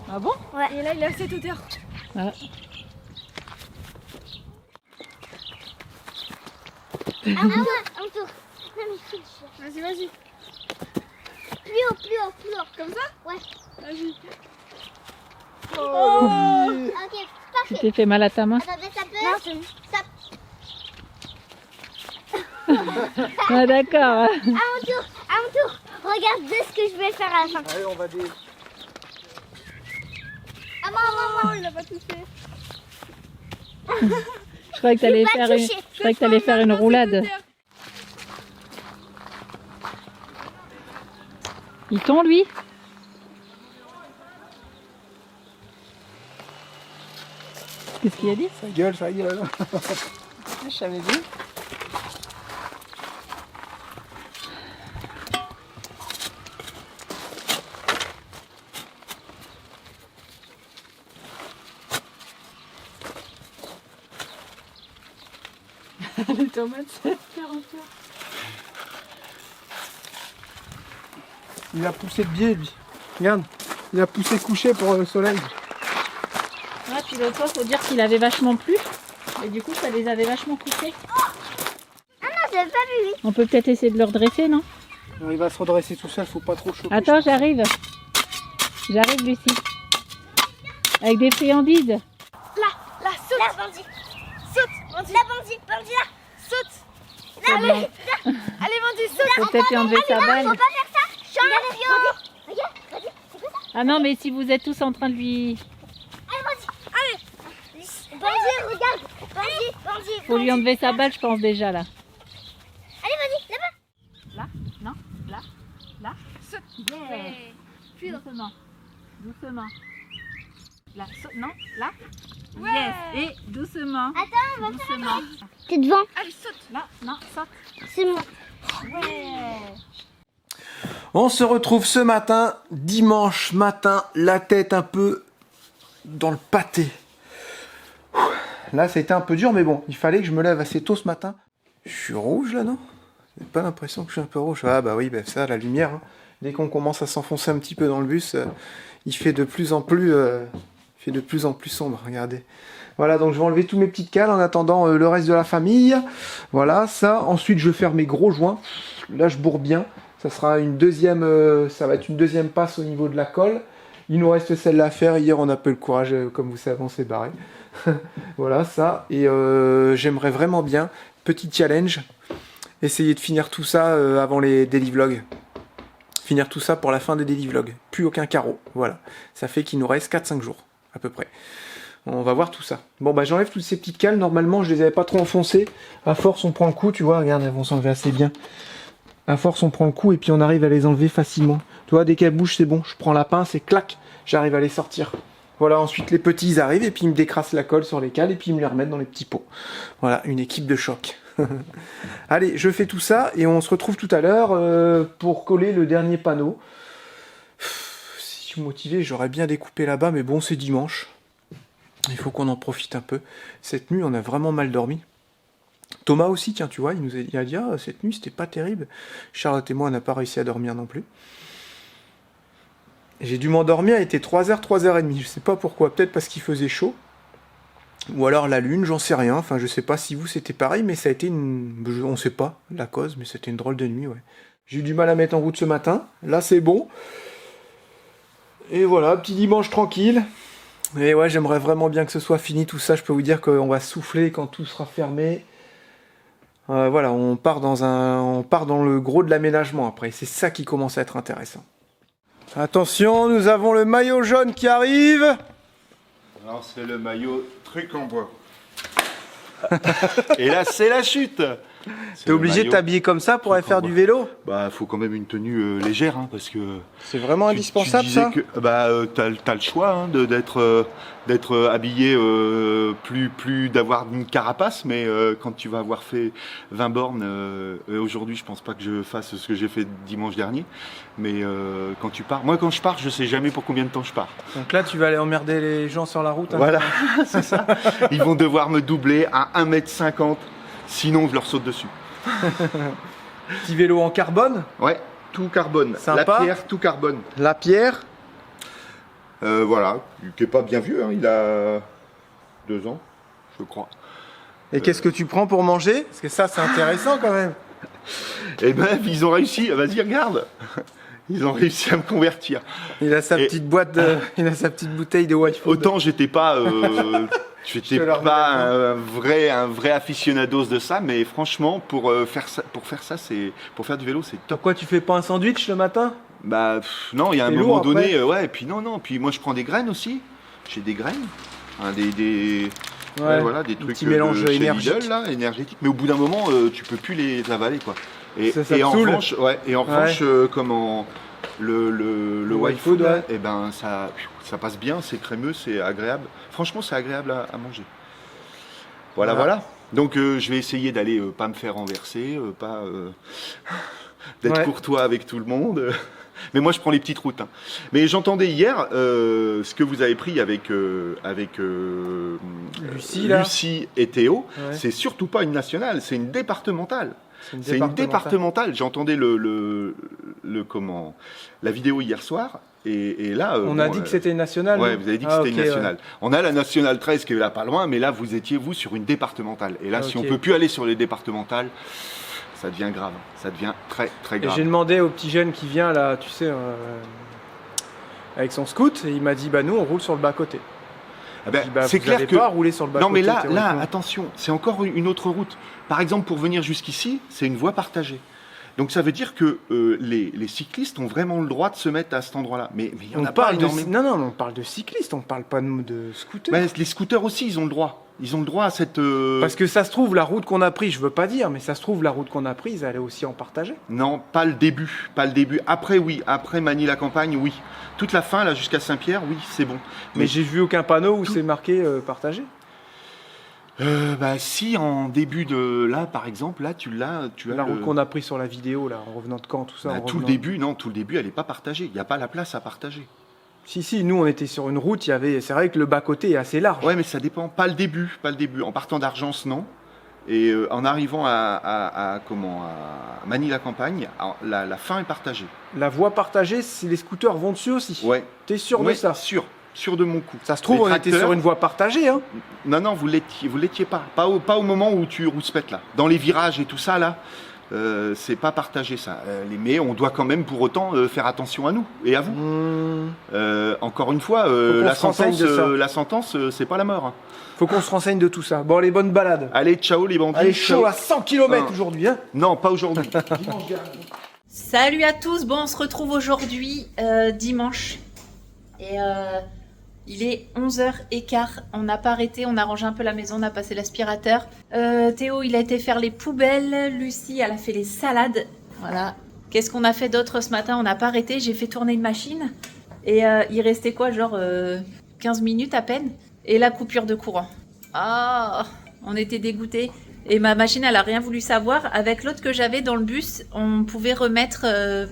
Speaker 1: Ah bon?
Speaker 5: Et là, il est à cette hauteur.
Speaker 1: Ah.
Speaker 4: Ah ouais, un tour. Non mais fiche.
Speaker 5: Vas-y, vas-y.
Speaker 4: Plus haut, plus haut, plus haut.
Speaker 5: Comme ça?
Speaker 4: Ouais.
Speaker 5: Vas-y.
Speaker 4: Ok,
Speaker 1: Tu
Speaker 4: parfait.
Speaker 1: t'es fait mal à ta main?
Speaker 4: Attendez, ça peut. Ça...
Speaker 1: Ah d'accord.
Speaker 4: À mon tour, à mon tour. Regarde ce que je vais faire à la fin.
Speaker 2: Allez, on va des.
Speaker 4: Ah maman,
Speaker 5: Oh, il a pas touché.
Speaker 1: Je croyais que t'allais
Speaker 4: pas
Speaker 1: faire,
Speaker 4: touché.
Speaker 1: je croyais que t'allais faire une roulade. Il tond lui? Qu'est-ce qu'il a dit?
Speaker 2: Ça gueule, ça gueule.
Speaker 1: Je savais bien. Les tomates, c'est faire un peu.
Speaker 2: Il a poussé de biais, lui. Regarde, il a poussé couché pour le soleil.
Speaker 1: Ah, puis l'autre fois, faut dire qu'il avait vachement plu. Et du coup, ça les avait vachement couchés.
Speaker 4: Ah non, j'avais pas vu.
Speaker 1: On peut peut-être essayer de le redresser, non?
Speaker 2: Non, il va se redresser tout seul, faut pas trop choquer.
Speaker 1: Attends, j'arrive. J'arrive, Lucie. Avec des friandises.
Speaker 5: Là, saute.
Speaker 4: Là, bandit.
Speaker 5: Saute, Bandit.
Speaker 4: Là, bandit, bandit là.
Speaker 5: Saute.
Speaker 1: C'est bon.
Speaker 5: Allez, Bandit, saute.
Speaker 1: Faut peut-être lui enlever sa
Speaker 4: Faut
Speaker 1: balle.
Speaker 4: pas faire ça. Champion. Regarde, regarde, c'est quoi ça?
Speaker 1: Ah non, mais si vous êtes tous en train de lui...
Speaker 4: Bandit, regarde. Bandit.
Speaker 1: Faut lui enlever sa balle, je pense déjà là.
Speaker 4: Allez, vas-y, là-bas.
Speaker 1: Là, non, là.
Speaker 5: Saute.
Speaker 1: Yeah.
Speaker 4: Plus haut.
Speaker 1: Doucement. Là, non, là. Yes. Et doucement.
Speaker 4: Attends, on va
Speaker 1: Doucement.
Speaker 4: T'es devant.
Speaker 5: Allez, saute.
Speaker 1: Là, non, saute.
Speaker 4: C'est moi.
Speaker 1: Ouais.
Speaker 2: On se retrouve ce matin, dimanche matin, la tête un peu dans le pâté. Là, ça a été un peu dur, mais bon, il fallait que je me lève assez tôt ce matin. Je suis rouge là, non? J'ai pas l'impression que je suis un peu rouge. Ah bah oui, bah ça, la lumière. Hein. Dès qu'on commence à s'enfoncer un petit peu dans le bus, il fait de plus en plus sombre. Regardez. Voilà, donc je vais enlever tous mes petites cales en attendant le reste de la famille. Voilà, ça. Ensuite, je vais faire mes gros joints. Là, je bourre bien. Ça sera une deuxième, ça va être une deuxième passe au niveau de la colle. Il nous reste celle-là à faire. Hier, on a peu le courage, comme vous savez, on s'est barré. Voilà, ça. Et j'aimerais vraiment bien, petit challenge, essayer de finir tout ça avant les daily vlogs. Finir tout ça pour la fin des daily vlogs. Plus aucun carreau. Voilà. Ça fait qu'il nous reste 4-5 jours, à peu près. On va voir tout ça. Bon, bah j'enlève toutes ces petites cales. Normalement, je les avais pas trop enfoncées. À force, on prend le coup, tu vois. Regarde, elles vont s'enlever assez bien. À force, on prend le coup et puis on arrive à les enlever facilement. Tu vois, dès qu'elles bougent, c'est bon. Je prends la pince et clac, j'arrive à les sortir. Voilà, ensuite les petits ils arrivent et puis ils me décrassent la colle sur les cales et puis ils me les remettent dans les petits pots. Voilà, une équipe de choc. Allez, je fais tout ça et on se retrouve tout à l'heure pour coller le dernier panneau. Si je suis motivé, j'aurais bien découpé là-bas, mais bon, c'est dimanche. Il faut qu'on en profite un peu. Cette nuit, on a vraiment mal dormi. Thomas aussi, tiens, tu vois, il a dit ah, cette nuit, c'était pas terrible. Charlotte et moi, on n'a pas réussi à dormir non plus. J'ai dû m'endormir, il était 3h, 3h30. Je sais pas pourquoi, peut-être parce qu'il faisait chaud. Ou alors la lune, j'en sais rien. Enfin, je sais pas si vous c'était pareil, mais ça a été on sait pas la cause, mais c'était une drôle de nuit, ouais. J'ai eu du mal à mettre en route ce matin. Là, c'est bon. Et voilà, petit dimanche tranquille. Et ouais, j'aimerais vraiment bien que ce soit fini tout ça. Je peux vous dire qu'on va souffler quand tout sera fermé. Voilà, on part dans le gros de l'aménagement après. C'est ça qui commence à être intéressant. Attention, nous avons le maillot jaune qui arrive.
Speaker 6: Alors c'est le maillot truc en bois. Et là c'est la chute.
Speaker 2: T'es obligé de t'habiller comme ça pour aller faire du vélo?
Speaker 6: Bah faut quand même une tenue légère hein, parce que
Speaker 2: c'est vraiment indispensable ça.
Speaker 6: T'as le choix hein, d'être habillé plus d'avoir une carapace, mais quand tu vas avoir fait 20 bornes aujourd'hui, je pense pas que je fasse ce que j'ai fait dimanche dernier, mais quand tu pars, moi quand je pars, je sais jamais pour combien de temps je pars.
Speaker 2: Donc là tu vas aller emmerder les gens sur la route. Hein.
Speaker 6: Voilà, c'est ça. Ils vont devoir me doubler à 1,50 m. Sinon, je leur saute dessus.
Speaker 2: Petit vélo en carbone?
Speaker 6: Ouais, tout carbone.
Speaker 2: Sympa.
Speaker 6: La pierre, tout carbone.
Speaker 2: La pierre?
Speaker 6: Voilà, qui est pas bien vieux, hein. Il a 2 ans, je crois.
Speaker 2: Et qu'est-ce que tu prends pour manger? Parce que ça, c'est intéressant quand même.
Speaker 6: Eh ben, ils ont réussi. Vas-y, regarde. Ils ont réussi à me convertir.
Speaker 2: Il a sa petite boîte il a sa petite bouteille de White Food.
Speaker 6: Autant j'étais pas un vrai aficionados de ça, mais franchement pour faire du vélo, c'est top.
Speaker 2: Pourquoi tu fais pas un sandwich le matin?
Speaker 6: Bah non, il y a un
Speaker 2: C'est
Speaker 6: moment
Speaker 2: lourd,
Speaker 6: donné, ouais, et puis non, puis moi je prends des graines aussi. J'ai des graines, hein, voilà, des trucs
Speaker 2: petit mélange
Speaker 6: chez
Speaker 2: énergique.
Speaker 6: Lidl, là, énergétique. Mais au bout d'un moment, tu peux plus les avaler, quoi. Et en
Speaker 2: saoule.
Speaker 6: revanche, comment le White Food,
Speaker 2: ouais.
Speaker 6: et ben ça passe bien, c'est crémeux, c'est agréable. Franchement, c'est agréable à manger. Voilà. Donc je vais essayer d'aller pas me faire renverser, d'être courtois avec tout le monde. Mais moi, je prends les petites routes. Hein. Mais j'entendais hier ce que vous avez pris avec Lucie et Théo. Ouais. C'est surtout pas une nationale, c'est une départementale. C'est une départementale. J'entendais la vidéo hier soir. Et là,
Speaker 2: on a dit que c'était une nationale.
Speaker 6: Ouais, vous avez dit que c'était une nationale. Ouais. On a la nationale 13 qui est là pas loin, mais là, vous étiez sur une départementale. Et là, si on peut plus aller sur les départementales, ça devient grave. Ça devient très, très grave.
Speaker 2: J'ai demandé au petit jeune qui vient là, tu sais, avec son scoot, et il m'a dit, bah nous, on roule sur le bas-côté.
Speaker 6: C'est clair que
Speaker 2: pas rouler sur le bas-côté.
Speaker 6: Non, mais là, attention, c'est encore une autre route. Par exemple, pour venir jusqu'ici, c'est une voie partagée. Donc ça veut dire que les cyclistes ont vraiment le droit de se mettre à cet endroit-là. Mais il y en
Speaker 2: On
Speaker 6: a pas
Speaker 2: parle de...
Speaker 6: énormément.
Speaker 2: Non, non, mais on parle de cyclistes, on parle pas de scooters.
Speaker 6: Mais les scooters aussi, ils ont le droit. Ils ont le droit à cette...
Speaker 2: Parce que ça se trouve, la route qu'on a prise, je veux pas dire, mais ça se trouve, la route qu'on a prise, elle est aussi en partagée.
Speaker 6: Non, pas le début. Pas le début. Après, oui. Après Magny-la-Campagne, oui. Toute la fin, là, jusqu'à Saint-Pierre, oui, c'est bon.
Speaker 2: Mais j'ai vu aucun panneau où c'est marqué partagé.
Speaker 6: Bah si, en début de... Là, par exemple, là, tu as...
Speaker 2: La route qu'on a prise sur la vidéo, là, en revenant de Caen, tout ça.
Speaker 6: Bah,
Speaker 2: en
Speaker 6: tout le
Speaker 2: revenant-
Speaker 6: début, non, tout le début, elle n'est pas partagée. Il n'y a pas la place à partager.
Speaker 2: Si, nous, on était sur une route, il y avait... C'est vrai que le bas-côté est assez large.
Speaker 6: Ouais, mais ça dépend. Pas le début, pas le début. En partant d'Argence, non. Et en arrivant à Magny-la-Campagne, la fin est partagée.
Speaker 2: La voie partagée, les scooters vont dessus aussi.
Speaker 6: Ouais.
Speaker 2: T'es sûr
Speaker 6: Ouais,
Speaker 2: de ça?
Speaker 6: sûr de mon coup.
Speaker 2: Ça se trouve,
Speaker 6: Les
Speaker 2: on était
Speaker 6: tracteurs-
Speaker 2: sur une voie partagée, hein.
Speaker 6: Non, vous l'étiez pas. Pas au moment où tu rouspètes là. Dans les virages et tout ça là, c'est pas partagé ça. Mais on doit quand même pour autant faire attention à nous et à vous. Encore une fois,
Speaker 2: qu'on
Speaker 6: la
Speaker 2: se renseigne
Speaker 6: sentence,
Speaker 2: de ça.
Speaker 6: C'est pas la mort. Hein.
Speaker 2: Faut qu'on se renseigne de tout ça. Bon, les bonnes balades.
Speaker 6: Allez, ciao les bandits.
Speaker 2: Allez, chaud
Speaker 6: ciao.
Speaker 2: à 100 km
Speaker 6: Ah.
Speaker 2: aujourd'hui, hein.
Speaker 6: Non, pas aujourd'hui.
Speaker 1: Salut à tous, bon on se retrouve aujourd'hui dimanche et il est 11h15, on n'a pas arrêté, on a rangé un peu la maison, on a passé l'aspirateur. Théo il a été faire les poubelles, Lucie elle a fait les salades, voilà. Qu'est-ce qu'on a fait d'autre ce matin? On n'a pas arrêté, j'ai fait tourner une machine et il restait quoi, genre 15 minutes à peine et la coupure de courant. Ah, on était dégoûtés. Et ma machine, elle a rien voulu savoir. Avec l'autre que j'avais dans le bus, on pouvait remettre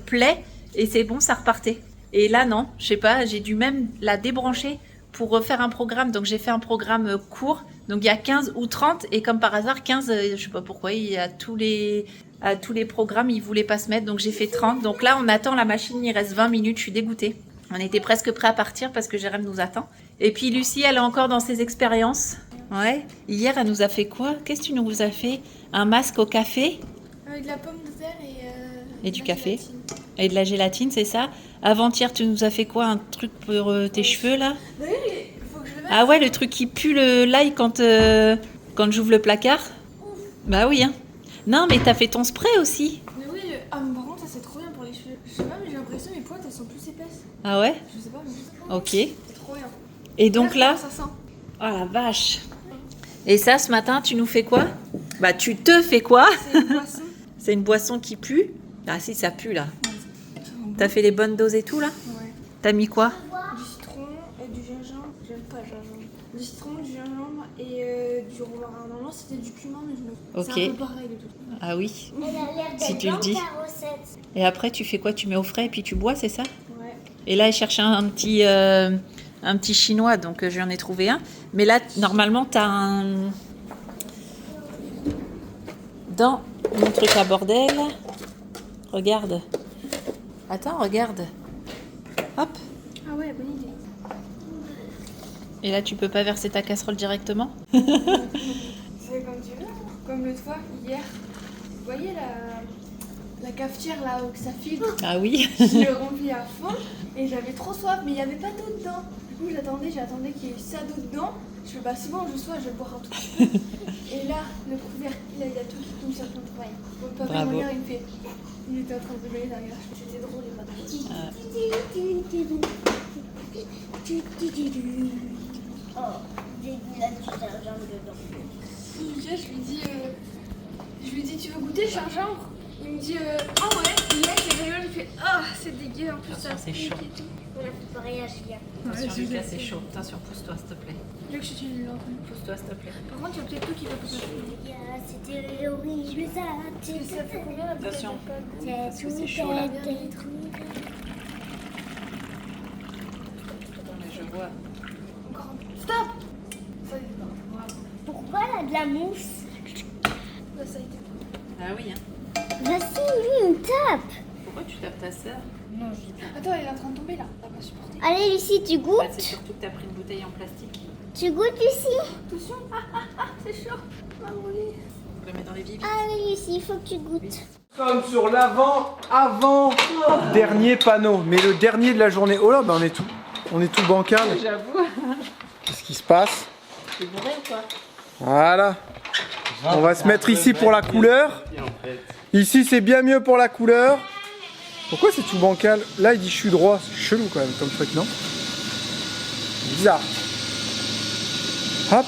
Speaker 1: play et c'est bon, ça repartait. Et là, non, je sais pas, j'ai dû même la débrancher pour refaire un programme. Donc j'ai fait un programme court. Donc il y a 15 ou 30 et comme par hasard, 15, je sais pas pourquoi, il y a tous les programmes, ils voulaient pas se mettre. Donc j'ai fait 30. Donc là, on attend la machine, il reste 20 minutes, je suis dégoûtée. On était presque prêt à partir parce que Jérém nous attend. Et puis Lucie, elle est encore dans ses expériences. Ouais. Hier, elle nous a fait quoi? Qu'est-ce que tu nous as fait? Un masque au café
Speaker 5: Avec de la pomme de terre et
Speaker 1: et du
Speaker 5: de la
Speaker 1: café
Speaker 5: gélatine.
Speaker 1: et de la gélatine, c'est ça? Avant-hier, tu nous as fait quoi? Un truc pour tes cheveux là?
Speaker 5: D'ailleurs, il faut que je le mette.
Speaker 1: Ah ouais, le truc qui pue l'ail quand j'ouvre le placard? Bah oui, hein. Non, mais t'as fait ton spray aussi.
Speaker 5: Mais oui, mais par contre, ça c'est trop bien pour les cheveux. Je sais pas, mais j'ai l'impression que mes pointes elles sont plus épaisses.
Speaker 1: Ah ouais?
Speaker 5: Je sais pas, mais
Speaker 1: Ok.
Speaker 5: c'est trop bien.
Speaker 1: Et donc là,
Speaker 5: Ça sent.
Speaker 1: oh la vache. Et ça, ce matin, tu nous fais quoi? Bah tu te fais quoi?
Speaker 5: C'est une boisson.
Speaker 1: C'est une boisson qui pue? Ah si, ça pue là. T'as fait les bonnes doses et tout là?
Speaker 5: Ouais.
Speaker 1: T'as mis quoi?
Speaker 5: Du citron et du gingembre. J'aime pas le gingembre. Du citron, du gingembre et du romarin. Normalement, c'était du cumin, mais je me.
Speaker 1: Ok.
Speaker 5: C'est un peu pareil de tout.
Speaker 1: Ah oui.
Speaker 4: Elle a l'air
Speaker 1: Si
Speaker 4: d'être
Speaker 1: tu le
Speaker 4: dans
Speaker 1: dis.
Speaker 4: ta recette.
Speaker 1: Et après, tu fais quoi? Tu mets au frais et puis tu bois, c'est ça?
Speaker 5: Ouais.
Speaker 1: Et là, elle cherchait un petit chinois, donc j'en ai trouvé un. Mais là, normalement, t'as un... Dans mon truc à bordel, regarde. Attends, regarde. Hop.
Speaker 5: Ah ouais, bonne idée.
Speaker 1: Et là, tu peux pas verser ta casserole directement?
Speaker 5: C'est comme tu veux. Comme l'autre fois, hier. Vous voyez la cafetière là où ça filtre?
Speaker 1: Ah oui.
Speaker 5: Je l'ai rempli à fond et j'avais trop soif, mais il n'y avait pas d'eau dedans. Du coup, j'attendais qu'il y ait ça d'eau dedans. Je fais, bah c'est bon, je sois, je vais boire un tout petit peu. Et là, le couvercle, là, il y a tout qui tombe sur ton travail. Mon papa
Speaker 1: Bravo.
Speaker 5: me regarde, il me fait. Il était en train de rigoler derrière. Je fais, c'était drôle, et pas drôle.
Speaker 4: Oh, j'ai mis la petite gingembre dedans.
Speaker 5: Déjà, je lui dis, tu veux goûter, gingembre? Il me dit, ah ouais. Et là, il rigole, il fait, ah, c'est dégueu, en plus, ça
Speaker 1: c'est
Speaker 5: pique
Speaker 1: chaud.
Speaker 5: et tout.
Speaker 4: On a fait pareil à Julien.
Speaker 1: Attention, Lucas, c'est chaud. Attention, pousse-toi, s'il te plaît.
Speaker 5: Je veux que je te le lance.
Speaker 1: Pousse-toi, s'il te plaît.
Speaker 5: Par contre, il y a peut-être tout qui va pousser.
Speaker 4: C'était horrible, ça.
Speaker 5: Ça fait combien la bouteille
Speaker 1: Attention.
Speaker 5: d'alcool?
Speaker 1: Parce que c'est chaud, là. Je vois.
Speaker 5: Encore un peu. Stop! Ça y est, bravo.
Speaker 4: Pourquoi elle a de la mousse?
Speaker 5: Là, ça a été.
Speaker 1: Ah oui, hein.
Speaker 4: Vas-y, lui, il me tape.
Speaker 1: Pourquoi tu tapes ta sœur? Non, je dis pas.
Speaker 5: Attends, elle est en train de tomber là. Elle va pas supporter.
Speaker 4: Allez, Lucie, tu
Speaker 1: Bah,
Speaker 4: goûtes?
Speaker 1: c'est surtout que t'as pris une bouteille en plastique.
Speaker 4: Tu goûtes, Lucie?
Speaker 5: Attention. C'est chaud. Ah oui.
Speaker 1: Faut la mettre dans les vivis.
Speaker 4: Allez, Lucie, il faut que tu goûtes.
Speaker 2: Nous sommes sur avant dernier panneau, mais le dernier de la journée. Oh là, bah on est tout bancal.
Speaker 1: J'avoue.
Speaker 2: Qu'est-ce qui se passe?
Speaker 1: C'est bourré ou quoi?
Speaker 2: Voilà. On va se mettre ici pour la couleur. Ici, c'est bien mieux pour la couleur. Pourquoi c'est tout bancal? Là, il dit je suis droit. C'est chelou quand même comme truc, non? Bizarre. Hop.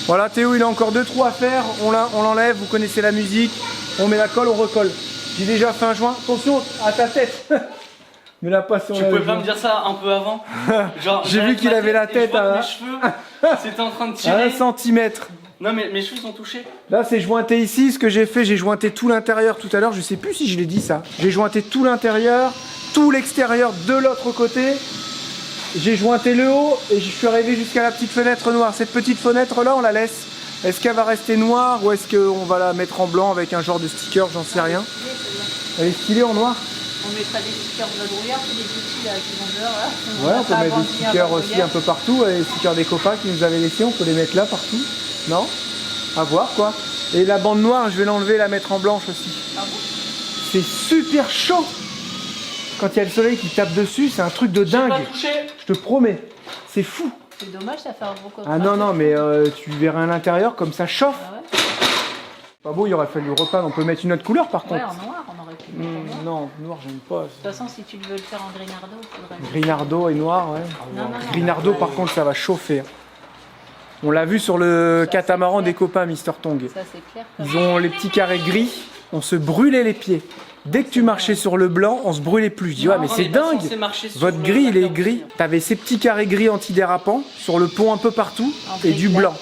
Speaker 2: Voilà, Théo, il a encore 2 trous à faire. On l'enlève, vous connaissez la musique. On met la colle, on recolle. J'ai déjà fait un joint. Attention à ta tête. Mais la passion.
Speaker 3: Tu pouvais pas me dire ça un peu avant?
Speaker 2: J'ai vu qu'il avait la tête à...
Speaker 3: Mes cheveux, c'était en train de tirer.
Speaker 2: 1 centimètre.
Speaker 3: Non mais mes cheveux sont touchés.
Speaker 2: Là c'est jointé ici, ce que j'ai fait, j'ai jointé tout l'intérieur tout à l'heure, je sais plus si je l'ai dit ça. J'ai jointé tout l'intérieur, tout l'extérieur de l'autre côté. J'ai jointé le haut et je suis arrivé jusqu'à la petite fenêtre noire. Cette petite fenêtre là on la laisse. Est-ce qu'elle va rester noire ou est-ce qu'on va la mettre en blanc avec un genre de sticker, j'en sais rien. Elle est stylée en noir.
Speaker 1: On mettra des stickers de la brouillard, des petits là qui vont dehors là.
Speaker 2: Ouais, on peut mettre des stickers aussi un peu partout, les stickers des copains qui nous avaient laissés, on peut les mettre là partout. Non? À voir quoi. Et la bande noire, je vais l'enlever et la mettre en blanche aussi.
Speaker 1: Ah bon?
Speaker 2: C'est super chaud. Quand il y a le soleil qui tape dessus, c'est un truc de dingue.
Speaker 3: Pas touché.
Speaker 2: Je te promets. C'est fou.
Speaker 1: C'est dommage, ça fait un gros coffre.
Speaker 2: Ah non, non, mais tu verras à l'intérieur comme ça chauffe.
Speaker 1: Ah ouais?
Speaker 2: Pas beau, il aurait fallu le repeindre. On peut mettre une autre couleur par
Speaker 1: Ouais,
Speaker 2: contre.
Speaker 1: en noir, on aurait pu le mettre en noir.
Speaker 2: Non, noir, j'aime pas.
Speaker 1: De toute façon, si tu veux le faire en Grinardo, il faudrait...
Speaker 2: Grinardo et noir, ouais.
Speaker 1: Non, non, non.
Speaker 2: Grinardo, par contre, ça va chauffer. On l'a vu sur le catamaran des copains Mister Tong.
Speaker 1: Ça, c'est clair.
Speaker 2: Ils ont les petits carrés gris, on se brûlait les pieds. Dès que tu marchais sur le blanc, on se brûlait plus. Je dis, ouais, mais c'est dingue. Votre gris, il est gris. T'avais ces petits carrés gris antidérapants sur le pont un peu partout et du blanc.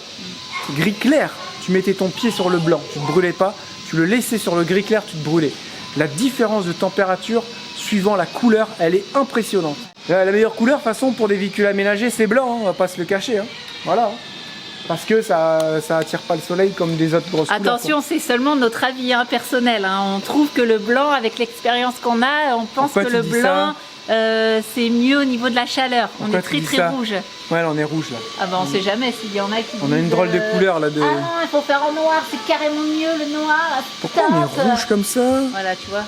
Speaker 2: Gris clair. Tu mettais ton pied sur le blanc, tu ne te brûlais pas. Tu le laissais sur le gris clair, tu te brûlais. La différence de température suivant la couleur, elle est impressionnante. La meilleure couleur, de toute façon, pour des véhicules aménagés, c'est blanc, hein, on va pas se le cacher. Hein. Voilà. Parce que ça attire pas le soleil comme des autres grosses couleurs.
Speaker 1: Attention, c'est seulement notre avis personnel. Hein. On trouve que le blanc, avec l'expérience qu'on a, on pense
Speaker 2: Pourquoi
Speaker 1: que
Speaker 2: tu
Speaker 1: le
Speaker 2: dis
Speaker 1: blanc, c'est mieux au niveau de la chaleur.
Speaker 2: Pourquoi
Speaker 1: on est
Speaker 2: tu
Speaker 1: très
Speaker 2: dis
Speaker 1: très
Speaker 2: ça?
Speaker 1: rouge.
Speaker 2: Ouais, là, on est rouge là.
Speaker 1: Ah ben on sait jamais s'il y en a qui
Speaker 2: On a une
Speaker 1: disent,
Speaker 2: drôle de couleur là de.
Speaker 1: Ah non, il faut faire en noir, c'est carrément mieux le noir.
Speaker 2: Pourquoi on est rouge comme ça?
Speaker 1: Voilà, tu vois.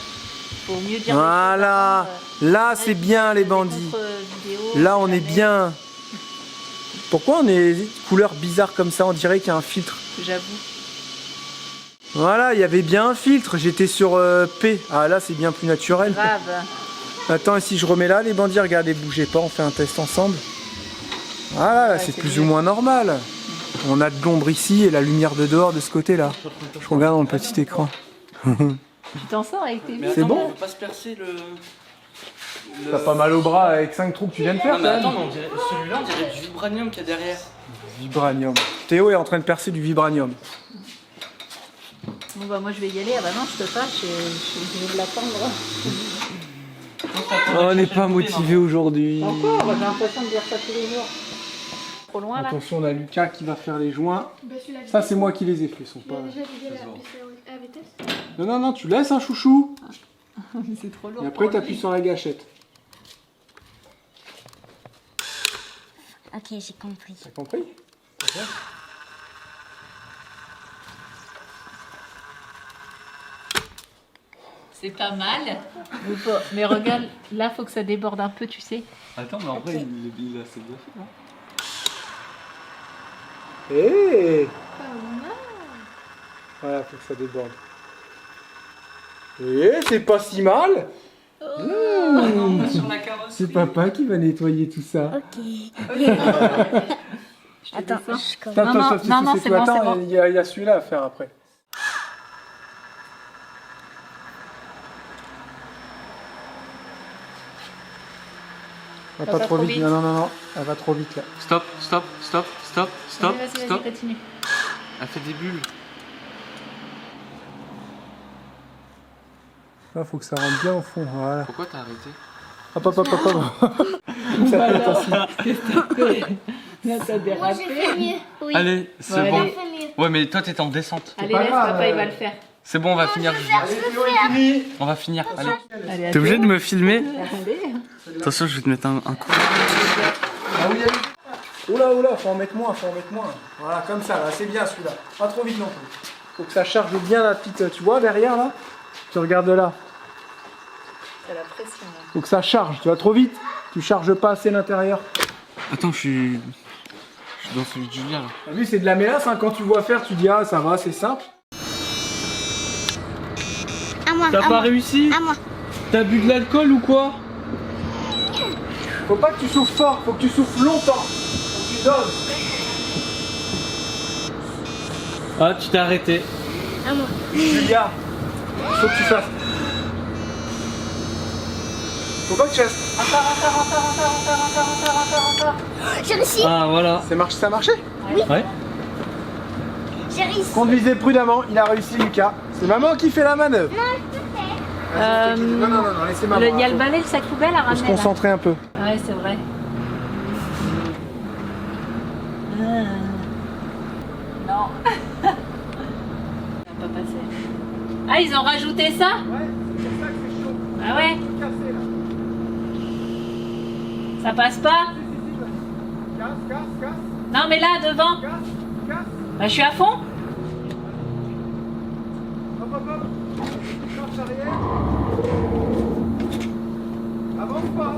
Speaker 1: Faut mieux dire.
Speaker 2: Voilà. Là, c'est bien les bandits. Là, on est bien. Pourquoi on est couleur bizarre comme ça? On dirait qu'il y a un filtre.
Speaker 1: J'avoue.
Speaker 2: Voilà, il y avait bien un filtre. J'étais sur P. Ah là, c'est bien plus naturel.
Speaker 1: Grave.
Speaker 2: Attends, et si je remets là, les bandits, regardez, bougez pas, on fait un test ensemble. Voilà, là, c'est plus ou moins normal. On a de l'ombre ici et la lumière de dehors de ce côté-là. Je regarde dans le petit écran.
Speaker 1: Tu t'en sors avec tes
Speaker 3: Mais
Speaker 2: C'est
Speaker 3: attends,
Speaker 2: bon.
Speaker 3: on peut pas se percer le...
Speaker 2: T'as pas mal au bras avec 5 trous que tu viens de faire,
Speaker 3: Non mais
Speaker 2: quand même.
Speaker 3: attends, mais on dirait... celui-là on dirait du vibranium qu'il y a derrière.
Speaker 2: Vibranium. Théo est en train de percer du vibranium.
Speaker 1: Bon bah moi je vais y aller. Ah bah non, je peux pas, je vais l'attendre.
Speaker 2: Oh, on n'est pas motivé aujourd'hui.
Speaker 1: Encore, j'ai l'impression de dire ça tous les jours. Trop loin là.
Speaker 2: Attention, on a Lucas qui va faire les joints.
Speaker 5: Bah, celui-là,
Speaker 2: Ça, c'est moi qui les ai fait. Sont
Speaker 5: Tu
Speaker 2: pas...
Speaker 5: l'as déjà vidé la vitesse?
Speaker 2: Non, non, non, tu laisses un chouchou.
Speaker 1: C'est trop lourd.
Speaker 2: Et après, t'appuies sur la gâchette.
Speaker 4: Ok, j'ai compris.
Speaker 2: T'as compris?
Speaker 1: C'est pas mal. Mais regarde, là faut que ça déborde un peu, tu sais.
Speaker 3: Attends, mais en vrai il a assez bien fait, non?
Speaker 2: Hé! Voilà, faut que ça déborde. Et c'est pas si mal.
Speaker 3: Sur la carrosserie.
Speaker 2: C'est papa qui va nettoyer tout ça.
Speaker 4: Ok. Attends, je commence.
Speaker 2: Attends,
Speaker 1: non, c'est bon,
Speaker 2: attends,
Speaker 1: c'est bon.
Speaker 2: il y a celui-là à faire après. Va pas trop vite. Non, non, non, non. Elle va trop vite là.
Speaker 3: Stop, stop, stop, stop, stop,
Speaker 1: Vas-y,
Speaker 3: stop.
Speaker 1: continue.
Speaker 3: Elle fait des bulles.
Speaker 2: Là, faut que ça rentre bien au fond. Voilà.
Speaker 3: Pourquoi t'as arrêté?
Speaker 2: Hop, hop, hop, hop, hop. Ça peut être ainsi.
Speaker 1: Là t'as
Speaker 4: Moi,
Speaker 1: dérapé.
Speaker 4: j'ai fait mieux. Oui.
Speaker 3: Allez, c'est
Speaker 1: Ouais,
Speaker 3: bon.
Speaker 1: allez.
Speaker 4: J'ai fait mieux.
Speaker 3: Ouais, mais toi t'étais en descente.
Speaker 1: Allez,
Speaker 2: pas
Speaker 1: laisse,
Speaker 2: grave,
Speaker 1: papa il va le faire.
Speaker 3: C'est bon, on va finir.
Speaker 2: Allez, Théo est fini.
Speaker 3: On va finir. Allez.
Speaker 1: Allez,
Speaker 3: T'es obligé de me filmer?
Speaker 1: Allez.
Speaker 3: Attention, je vais te mettre un coup.
Speaker 2: Ah oui, allez. Oula, oula, faut en mettre moins, faut en mettre moins. Voilà, comme ça, là, c'est bien celui-là. Pas trop vite non plus. Faut que ça charge bien la petite, tu vois, derrière, là. Tu regardes là.
Speaker 1: C'est la pression là.
Speaker 2: Faut que ça charge, tu vas trop vite. Tu charges pas assez l'intérieur.
Speaker 3: Attends, je suis dans celui de Julia là.
Speaker 2: T'as vu, c'est de la mélasse, hein. Quand tu vois faire, tu dis, ah, ça va, c'est simple.
Speaker 4: À moi. moi.
Speaker 3: T'as
Speaker 4: à
Speaker 3: pas
Speaker 4: moi.
Speaker 3: réussi?
Speaker 4: À moi.
Speaker 3: T'as bu de l'alcool ou quoi?
Speaker 2: Faut pas que tu souffles fort, faut que tu souffles longtemps. Faut que tu doses.
Speaker 3: Ah, tu t'es arrêté.
Speaker 4: À moi.
Speaker 2: Julia, faut que tu fasses. Faut pas que tu fasses.
Speaker 1: Encore.
Speaker 4: J'ai réussi.
Speaker 3: Ah, voilà.
Speaker 2: Ça a marché?
Speaker 3: Ouais.
Speaker 4: J'ai réussi.
Speaker 2: Conduisez prudemment, il a réussi Lucas. C'est maman qui fait la manœuvre. Non, laissez maman.
Speaker 1: Il y a le balai, le sac poubelle à
Speaker 2: Faut se
Speaker 1: ramener. là.
Speaker 2: concentrer un peu.
Speaker 1: Ouais, c'est vrai. Non. Ça va pas passer. Ah, ils ont rajouté ça?
Speaker 2: Ouais, c'est pour ça que c'est chaud.
Speaker 1: Ah ouais?
Speaker 2: Cassé là.
Speaker 1: Ça passe pas?
Speaker 2: Casse.
Speaker 1: Non, mais là, devant.
Speaker 2: Casse.
Speaker 1: Bah, je suis à fond.
Speaker 2: Hop. Marche arrière. N'avance pas.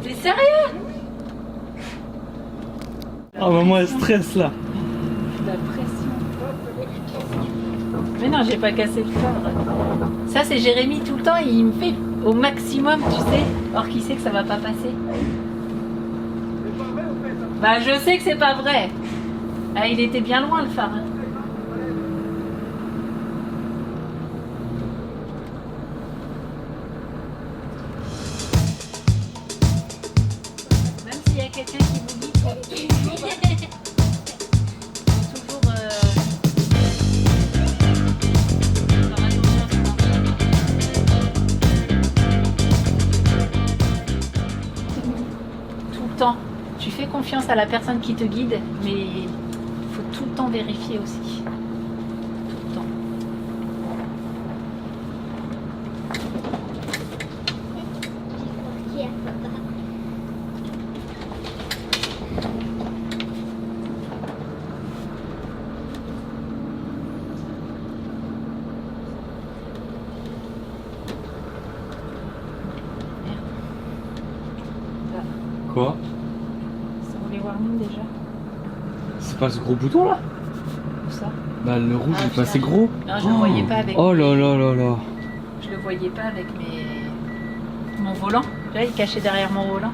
Speaker 1: T'es sérieux?
Speaker 3: Ah, maman, elle stresse là.
Speaker 1: La pression. Mais non, j'ai pas cassé le cadre. Ça, c'est Jérémy tout le temps, il me fait au maximum, tu sais, or qu'il sait que ça va pas passer. Bah, je sais que c'est pas vrai. Ah, il était bien loin le phare. Hein. Même s'il y a quelqu'un qui vous guide, faut toujours. Tout le temps. Tu fais confiance à la personne qui te guide, mais il faut tout le temps vérifier aussi. Tout le temps.
Speaker 4: Qui a papa?
Speaker 3: Quoi?
Speaker 1: Ça roulait warning déjà.
Speaker 3: C'est pas ce gros bouton là?
Speaker 1: Où ça?
Speaker 3: Bah, le rouge
Speaker 1: Ah,
Speaker 3: est pas assez
Speaker 1: putain.
Speaker 3: gros.
Speaker 1: Non, je le voyais pas avec.
Speaker 3: Oh là là là là.
Speaker 1: Je le voyais pas avec mon volant. Là, il est caché derrière mon volant.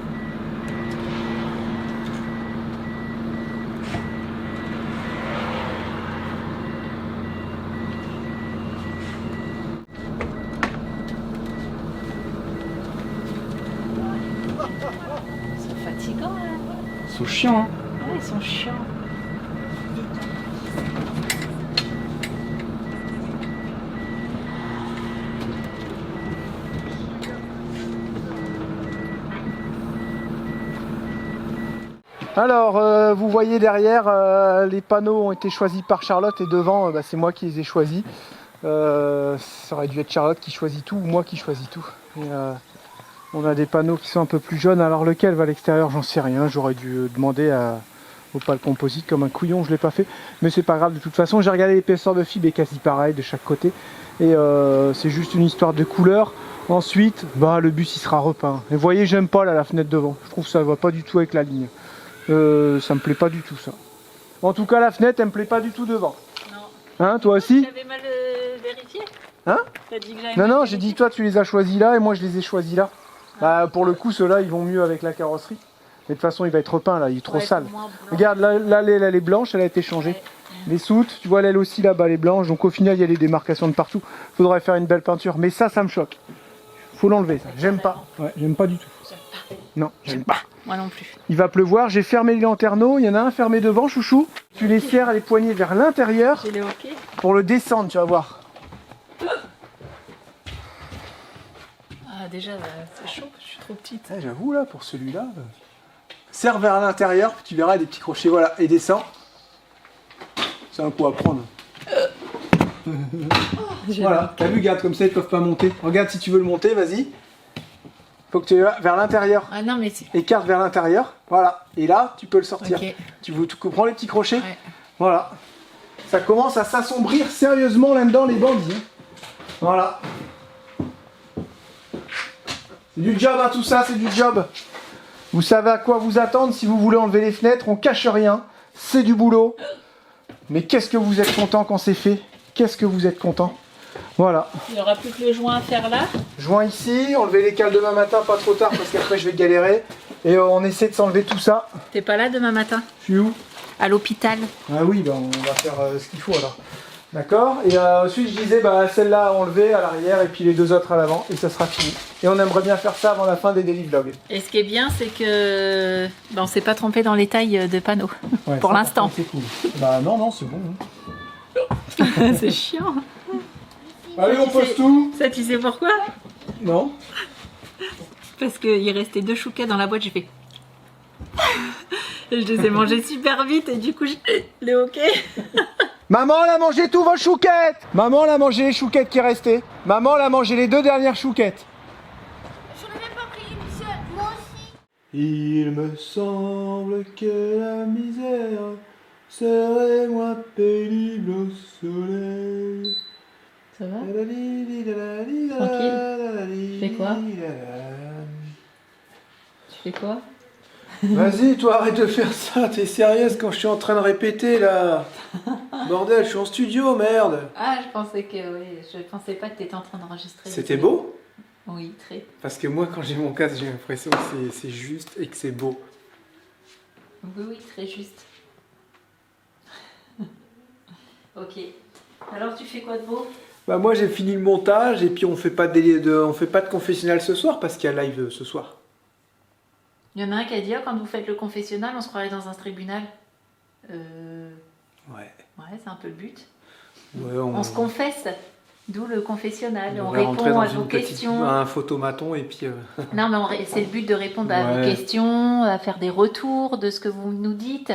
Speaker 1: Ils sont fatigants là.
Speaker 3: Ils sont chiants, hein.
Speaker 1: Ouais, ils sont chiants.
Speaker 2: Alors, vous voyez derrière, les panneaux ont été choisis par Charlotte et devant, c'est moi qui les ai choisis. Ça aurait dû être Charlotte qui choisit tout ou moi qui choisis tout. Et, on a des panneaux qui sont un peu plus jaunes, alors lequel va à l'extérieur, j'en sais rien. J'aurais dû demander au pâle composite comme un couillon, je l'ai pas fait. Mais c'est pas grave, de toute façon, j'ai regardé l'épaisseur de fibre est quasi pareil de chaque côté. Et c'est juste une histoire de couleur. Ensuite, le bus il sera repeint. Et vous voyez, j'aime pas là, la fenêtre devant. Je trouve que ça va pas du tout avec la ligne. Ça me plaît pas du tout ça. En tout cas, la fenêtre, elle me plaît pas du tout devant.
Speaker 1: Non.
Speaker 2: Hein, toi aussi?
Speaker 1: J'avais mal vérifié.
Speaker 2: Hein?
Speaker 1: T'as dit que j'avais
Speaker 2: Non,
Speaker 1: mal
Speaker 2: non,
Speaker 1: vérifié.
Speaker 2: j'ai dit toi tu les as choisis là et moi je les ai choisis là. Pour le coup, ceux-là ils vont mieux avec la carrosserie. Mais de toute façon, il va être repeint là, il est trop
Speaker 1: Ouais,
Speaker 2: sale.
Speaker 1: c'est moins blanc.
Speaker 2: Regarde, là l'aile elle est blanche, elle a été changée.
Speaker 1: Ouais.
Speaker 2: Les soutes, tu vois l'aile aussi là-bas, elle est blanche. Donc au final, il y a des démarcations de partout. Faudrait faire une belle peinture. Mais ça me choque. Faut l'enlever ça. J'aime pas. Ouais, j'aime pas du tout. Non, j'aime pas.
Speaker 1: Moi non plus.
Speaker 2: Il va pleuvoir, j'ai fermé les lanterneaux, il y en a un fermé devant, chouchou. Tu les serres les poignets vers l'intérieur
Speaker 1: J'ai les hockey.
Speaker 2: pour le descendre, tu vas voir.
Speaker 1: Ah déjà, c'est chaud, je suis trop petite.
Speaker 2: J'avoue là, pour celui-là. Serre vers l'intérieur, puis tu verras des petits crochets, voilà, et descends. C'est un coup à prendre. Voilà, t'as vu, regarde, comme ça ils peuvent pas monter. Regarde si tu veux le monter, vas-y. Faut que tu ailles vers l'intérieur.
Speaker 1: Ah non, mais c'est.
Speaker 2: Écarte vers l'intérieur, voilà. Et là, tu peux le sortir.
Speaker 1: Ok.
Speaker 2: Tu prends les petits crochets.
Speaker 1: Ouais.
Speaker 2: Voilà. Ça commence à s'assombrir sérieusement là-dedans, les bandits. Hein. Voilà. C'est du job, hein, tout ça, c'est du job. Vous savez à quoi vous attendre si vous voulez enlever les fenêtres. On cache rien. C'est du boulot. Mais qu'est-ce que vous êtes content quand c'est fait? Qu'est-ce que vous êtes content? Voilà.
Speaker 1: Il n'y aura plus que le joint à faire là.
Speaker 2: Joint ici, enlever les cales demain matin, pas trop tard parce qu'après je vais galérer. Et on essaie de s'enlever tout ça.
Speaker 1: T'es pas là demain matin?
Speaker 2: Je suis où?
Speaker 1: À l'hôpital.
Speaker 2: Ah oui, bah on va faire ce qu'il faut alors. D'accord. Et ensuite je disais celle-là à enlever à l'arrière et puis les deux autres à l'avant et ça sera fini. Et on aimerait bien faire ça avant la fin des daily vlogs.
Speaker 1: Et ce qui est bien, c'est que on s'est pas trompé dans les tailles de panneaux.
Speaker 2: Ouais,
Speaker 1: pour
Speaker 2: ça,
Speaker 1: l'instant.
Speaker 2: C'est cool. Bah non, c'est bon.
Speaker 1: C'est chiant.
Speaker 2: Allez, on pose tout.
Speaker 1: Ça, tu sais pourquoi?
Speaker 2: Non.
Speaker 1: Parce qu'il restait 2 chouquets dans la boîte, j'ai fait. Et je les ai mangés super vite et du coup, les hoquets.
Speaker 2: Maman, elle a mangé tous vos chouquettes. Maman, elle a mangé les chouquettes qui restaient. Maman, elle a mangé les 2 dernières chouquettes.
Speaker 4: J'en ai même pas pris une seule. Moi aussi.
Speaker 2: Il me semble que la misère serait moins pénible au soleil.
Speaker 1: Ça va?
Speaker 2: Tranquille.
Speaker 1: Tu fais quoi? Tu fais quoi?
Speaker 2: Vas-y, toi, arrête de faire ça. T'es sérieuse quand je suis en train de répéter là? Bordel, je suis en studio, merde.
Speaker 1: Ah, je pensais pas que t'étais en train d'enregistrer.
Speaker 2: C'était beau?
Speaker 1: Oui, très.
Speaker 2: Parce que moi, quand j'ai mon casque, j'ai l'impression que c'est juste et que c'est beau.
Speaker 1: Oui, très juste. Ok. Alors, tu fais quoi de beau?
Speaker 2: Bah moi, j'ai fini le montage et puis on fait pas de confessionnal ce soir parce qu'il y a live ce soir.
Speaker 1: Il y en a un qui a dit, quand vous faites le confessionnal, on se croirait dans un tribunal.
Speaker 2: Ouais.
Speaker 1: Ouais, c'est un peu le but.
Speaker 2: Ouais,
Speaker 1: On se confesse, d'où le confessionnal. On
Speaker 2: va rentrer
Speaker 1: répond
Speaker 2: dans
Speaker 1: à vos
Speaker 2: une petite-
Speaker 1: questions.
Speaker 2: un photomaton et puis...
Speaker 1: Non, mais c'est le but de répondre à vos
Speaker 2: Ouais.
Speaker 1: questions, à faire des retours de ce que vous nous dites.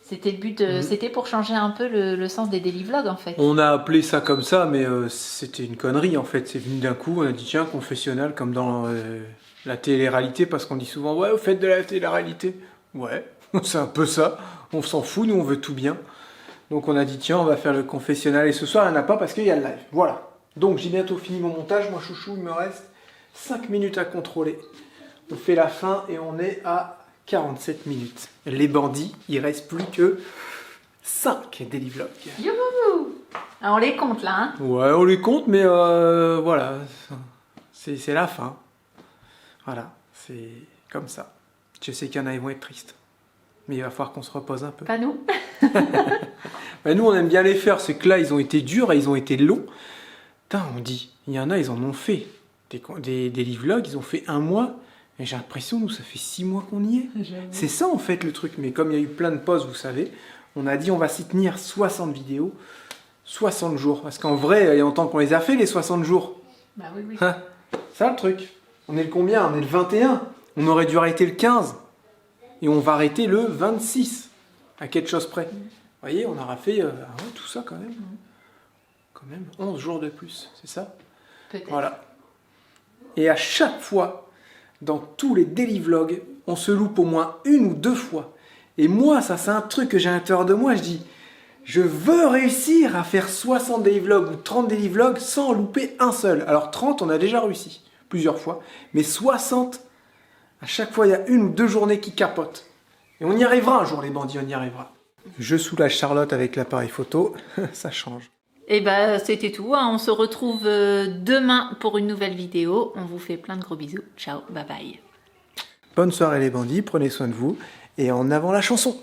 Speaker 1: C'était le but, c'était pour changer un peu le sens des daily vlogs en fait.
Speaker 2: On a appelé ça comme ça, mais c'était une connerie en fait. C'est venu d'un coup, on a dit tiens, confessionnal, comme dans la télé-réalité, parce qu'on dit souvent ouais, vous faites de la télé-réalité. Ouais, c'est un peu ça. On s'en fout, nous on veut tout bien. Donc on a dit tiens, on va faire le confessionnal. Et ce soir, il n'y en a pas parce qu'il y a le live. Voilà. Donc j'ai bientôt fini mon montage. Moi, chouchou, il me reste 5 minutes à contrôler. On fait la fin et on est à 47 minutes. Les bandits, il reste plus que 5 daily vlogs.
Speaker 1: Youhou! Ah, on les compte là, hein?
Speaker 2: Ouais, on les compte, mais voilà, c'est la fin. Voilà, c'est comme ça. Je sais qu'il y en a, ils vont être tristes. Mais il va falloir qu'on se repose un peu.
Speaker 1: Pas nous.
Speaker 2: Bah, nous, on aime bien les faire. C'est que là, ils ont été durs et ils ont été longs. Putain, on dit, il y en a, ils en ont fait. Des daily vlogs, ils ont fait 1 mois. Et j'ai l'impression, nous, ça fait 6 mois qu'on y est. C'est ça, en fait, le truc. Mais comme il y a eu plein de pauses, vous savez, on a dit, on va s'y tenir 60 vidéos, 60 jours. Parce qu'en vrai, il y a longtemps qu'on les a fait, les 60 jours.
Speaker 1: Bah oui, oui.
Speaker 2: Hein, ça, le truc. On est le combien? On est le 21. On aurait dû arrêter le 15. Et on va arrêter le 26. À quelque chose près. Vous voyez, on aura fait ouais, tout ça quand même. Quand même, 11 jours de plus, c'est ça?
Speaker 1: Peut-être.
Speaker 2: Voilà. Et à chaque fois, dans tous les daily vlogs, on se loupe au moins 1 ou 2 fois. Et moi, ça c'est un truc que j'ai à l'intérieur de moi, je dis, je veux réussir à faire 60 daily vlogs ou 30 daily vlogs sans louper un seul. Alors 30, on a déjà réussi, plusieurs fois. Mais 60, à chaque fois, il y a 1 ou 2 journées qui capotent. Et on y arrivera un jour, les bandits, on y arrivera. Je soulage Charlotte avec l'appareil photo, ça change.
Speaker 1: Et bah c'était tout, hein. On se retrouve demain pour une nouvelle vidéo. On vous fait plein de gros bisous. Ciao, bye bye.
Speaker 2: Bonne soirée les bandits, prenez soin de vous, et en avant la chanson.